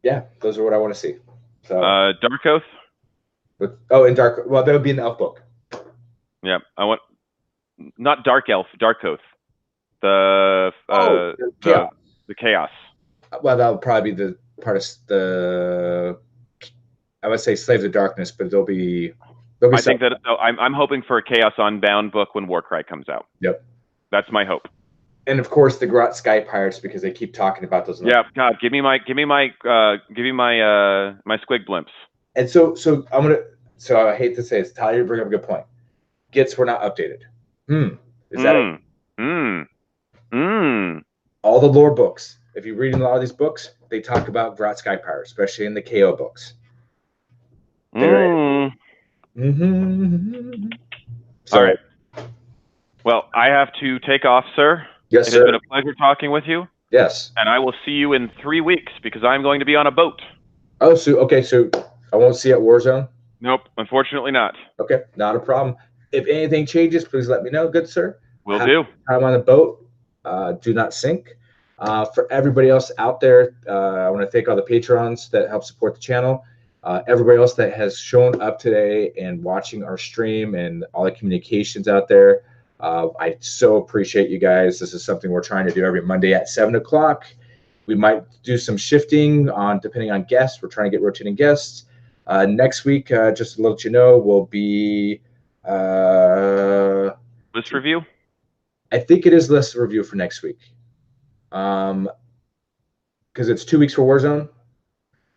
Yeah, those are what I want to see. So Dark Oath. And Dark. Well, that would be an elf book. Yeah, I want not Dark Elf, Dark Oath. The chaos. Well, that would probably be the part of the. I would say Slaves of Darkness, but there'll be I think that I'm hoping for a Chaos Unbound book when Warcry comes out. Yep, that's my hope. And of course, the Grot Sky Pirates, because they keep talking about those. Yeah, God, give me my squig blimps. And so I'm gonna. So I hate to say this, Tyler, you bring up a good point. Gits were not updated. Is that all the lore books? If you read a lot of these books, they talk about Grot Sky Pirates, especially in the KO books. All right. Well, I have to take off, sir. Yes, sir. It has been a pleasure talking with you. Yes. And I will see you in 3 weeks because I'm going to be on a boat. Oh, so okay, so I won't see you at Warzone? Nope, unfortunately not. Okay, not a problem. If anything changes, please let me know, good sir. Will do. I'm on the boat. Do not sink. For everybody else out there, I want to thank all the patrons that help support the channel. Everybody else that has shown up today and watching our stream and all the communications out there. I so appreciate you guys. This is something we're trying to do every Monday at 7 o'clock. We might do some shifting on depending on guests. We're trying to get rotating guests. Next week, just to let you know, will be list review. I think it is list review for next week. Because it's 2 weeks for Warzone,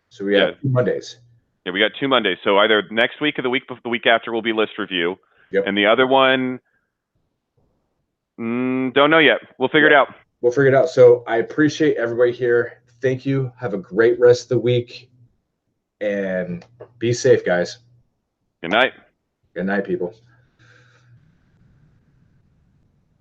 so we have 2 Mondays. Yeah, we got 2 Mondays. So either next week or the week after will be list review. Yep. And the other one, don't know yet. We'll figure it out. We'll figure it out. So I appreciate everybody here. Thank you. Have a great rest of the week. And be safe, guys. Good night. Good night, people.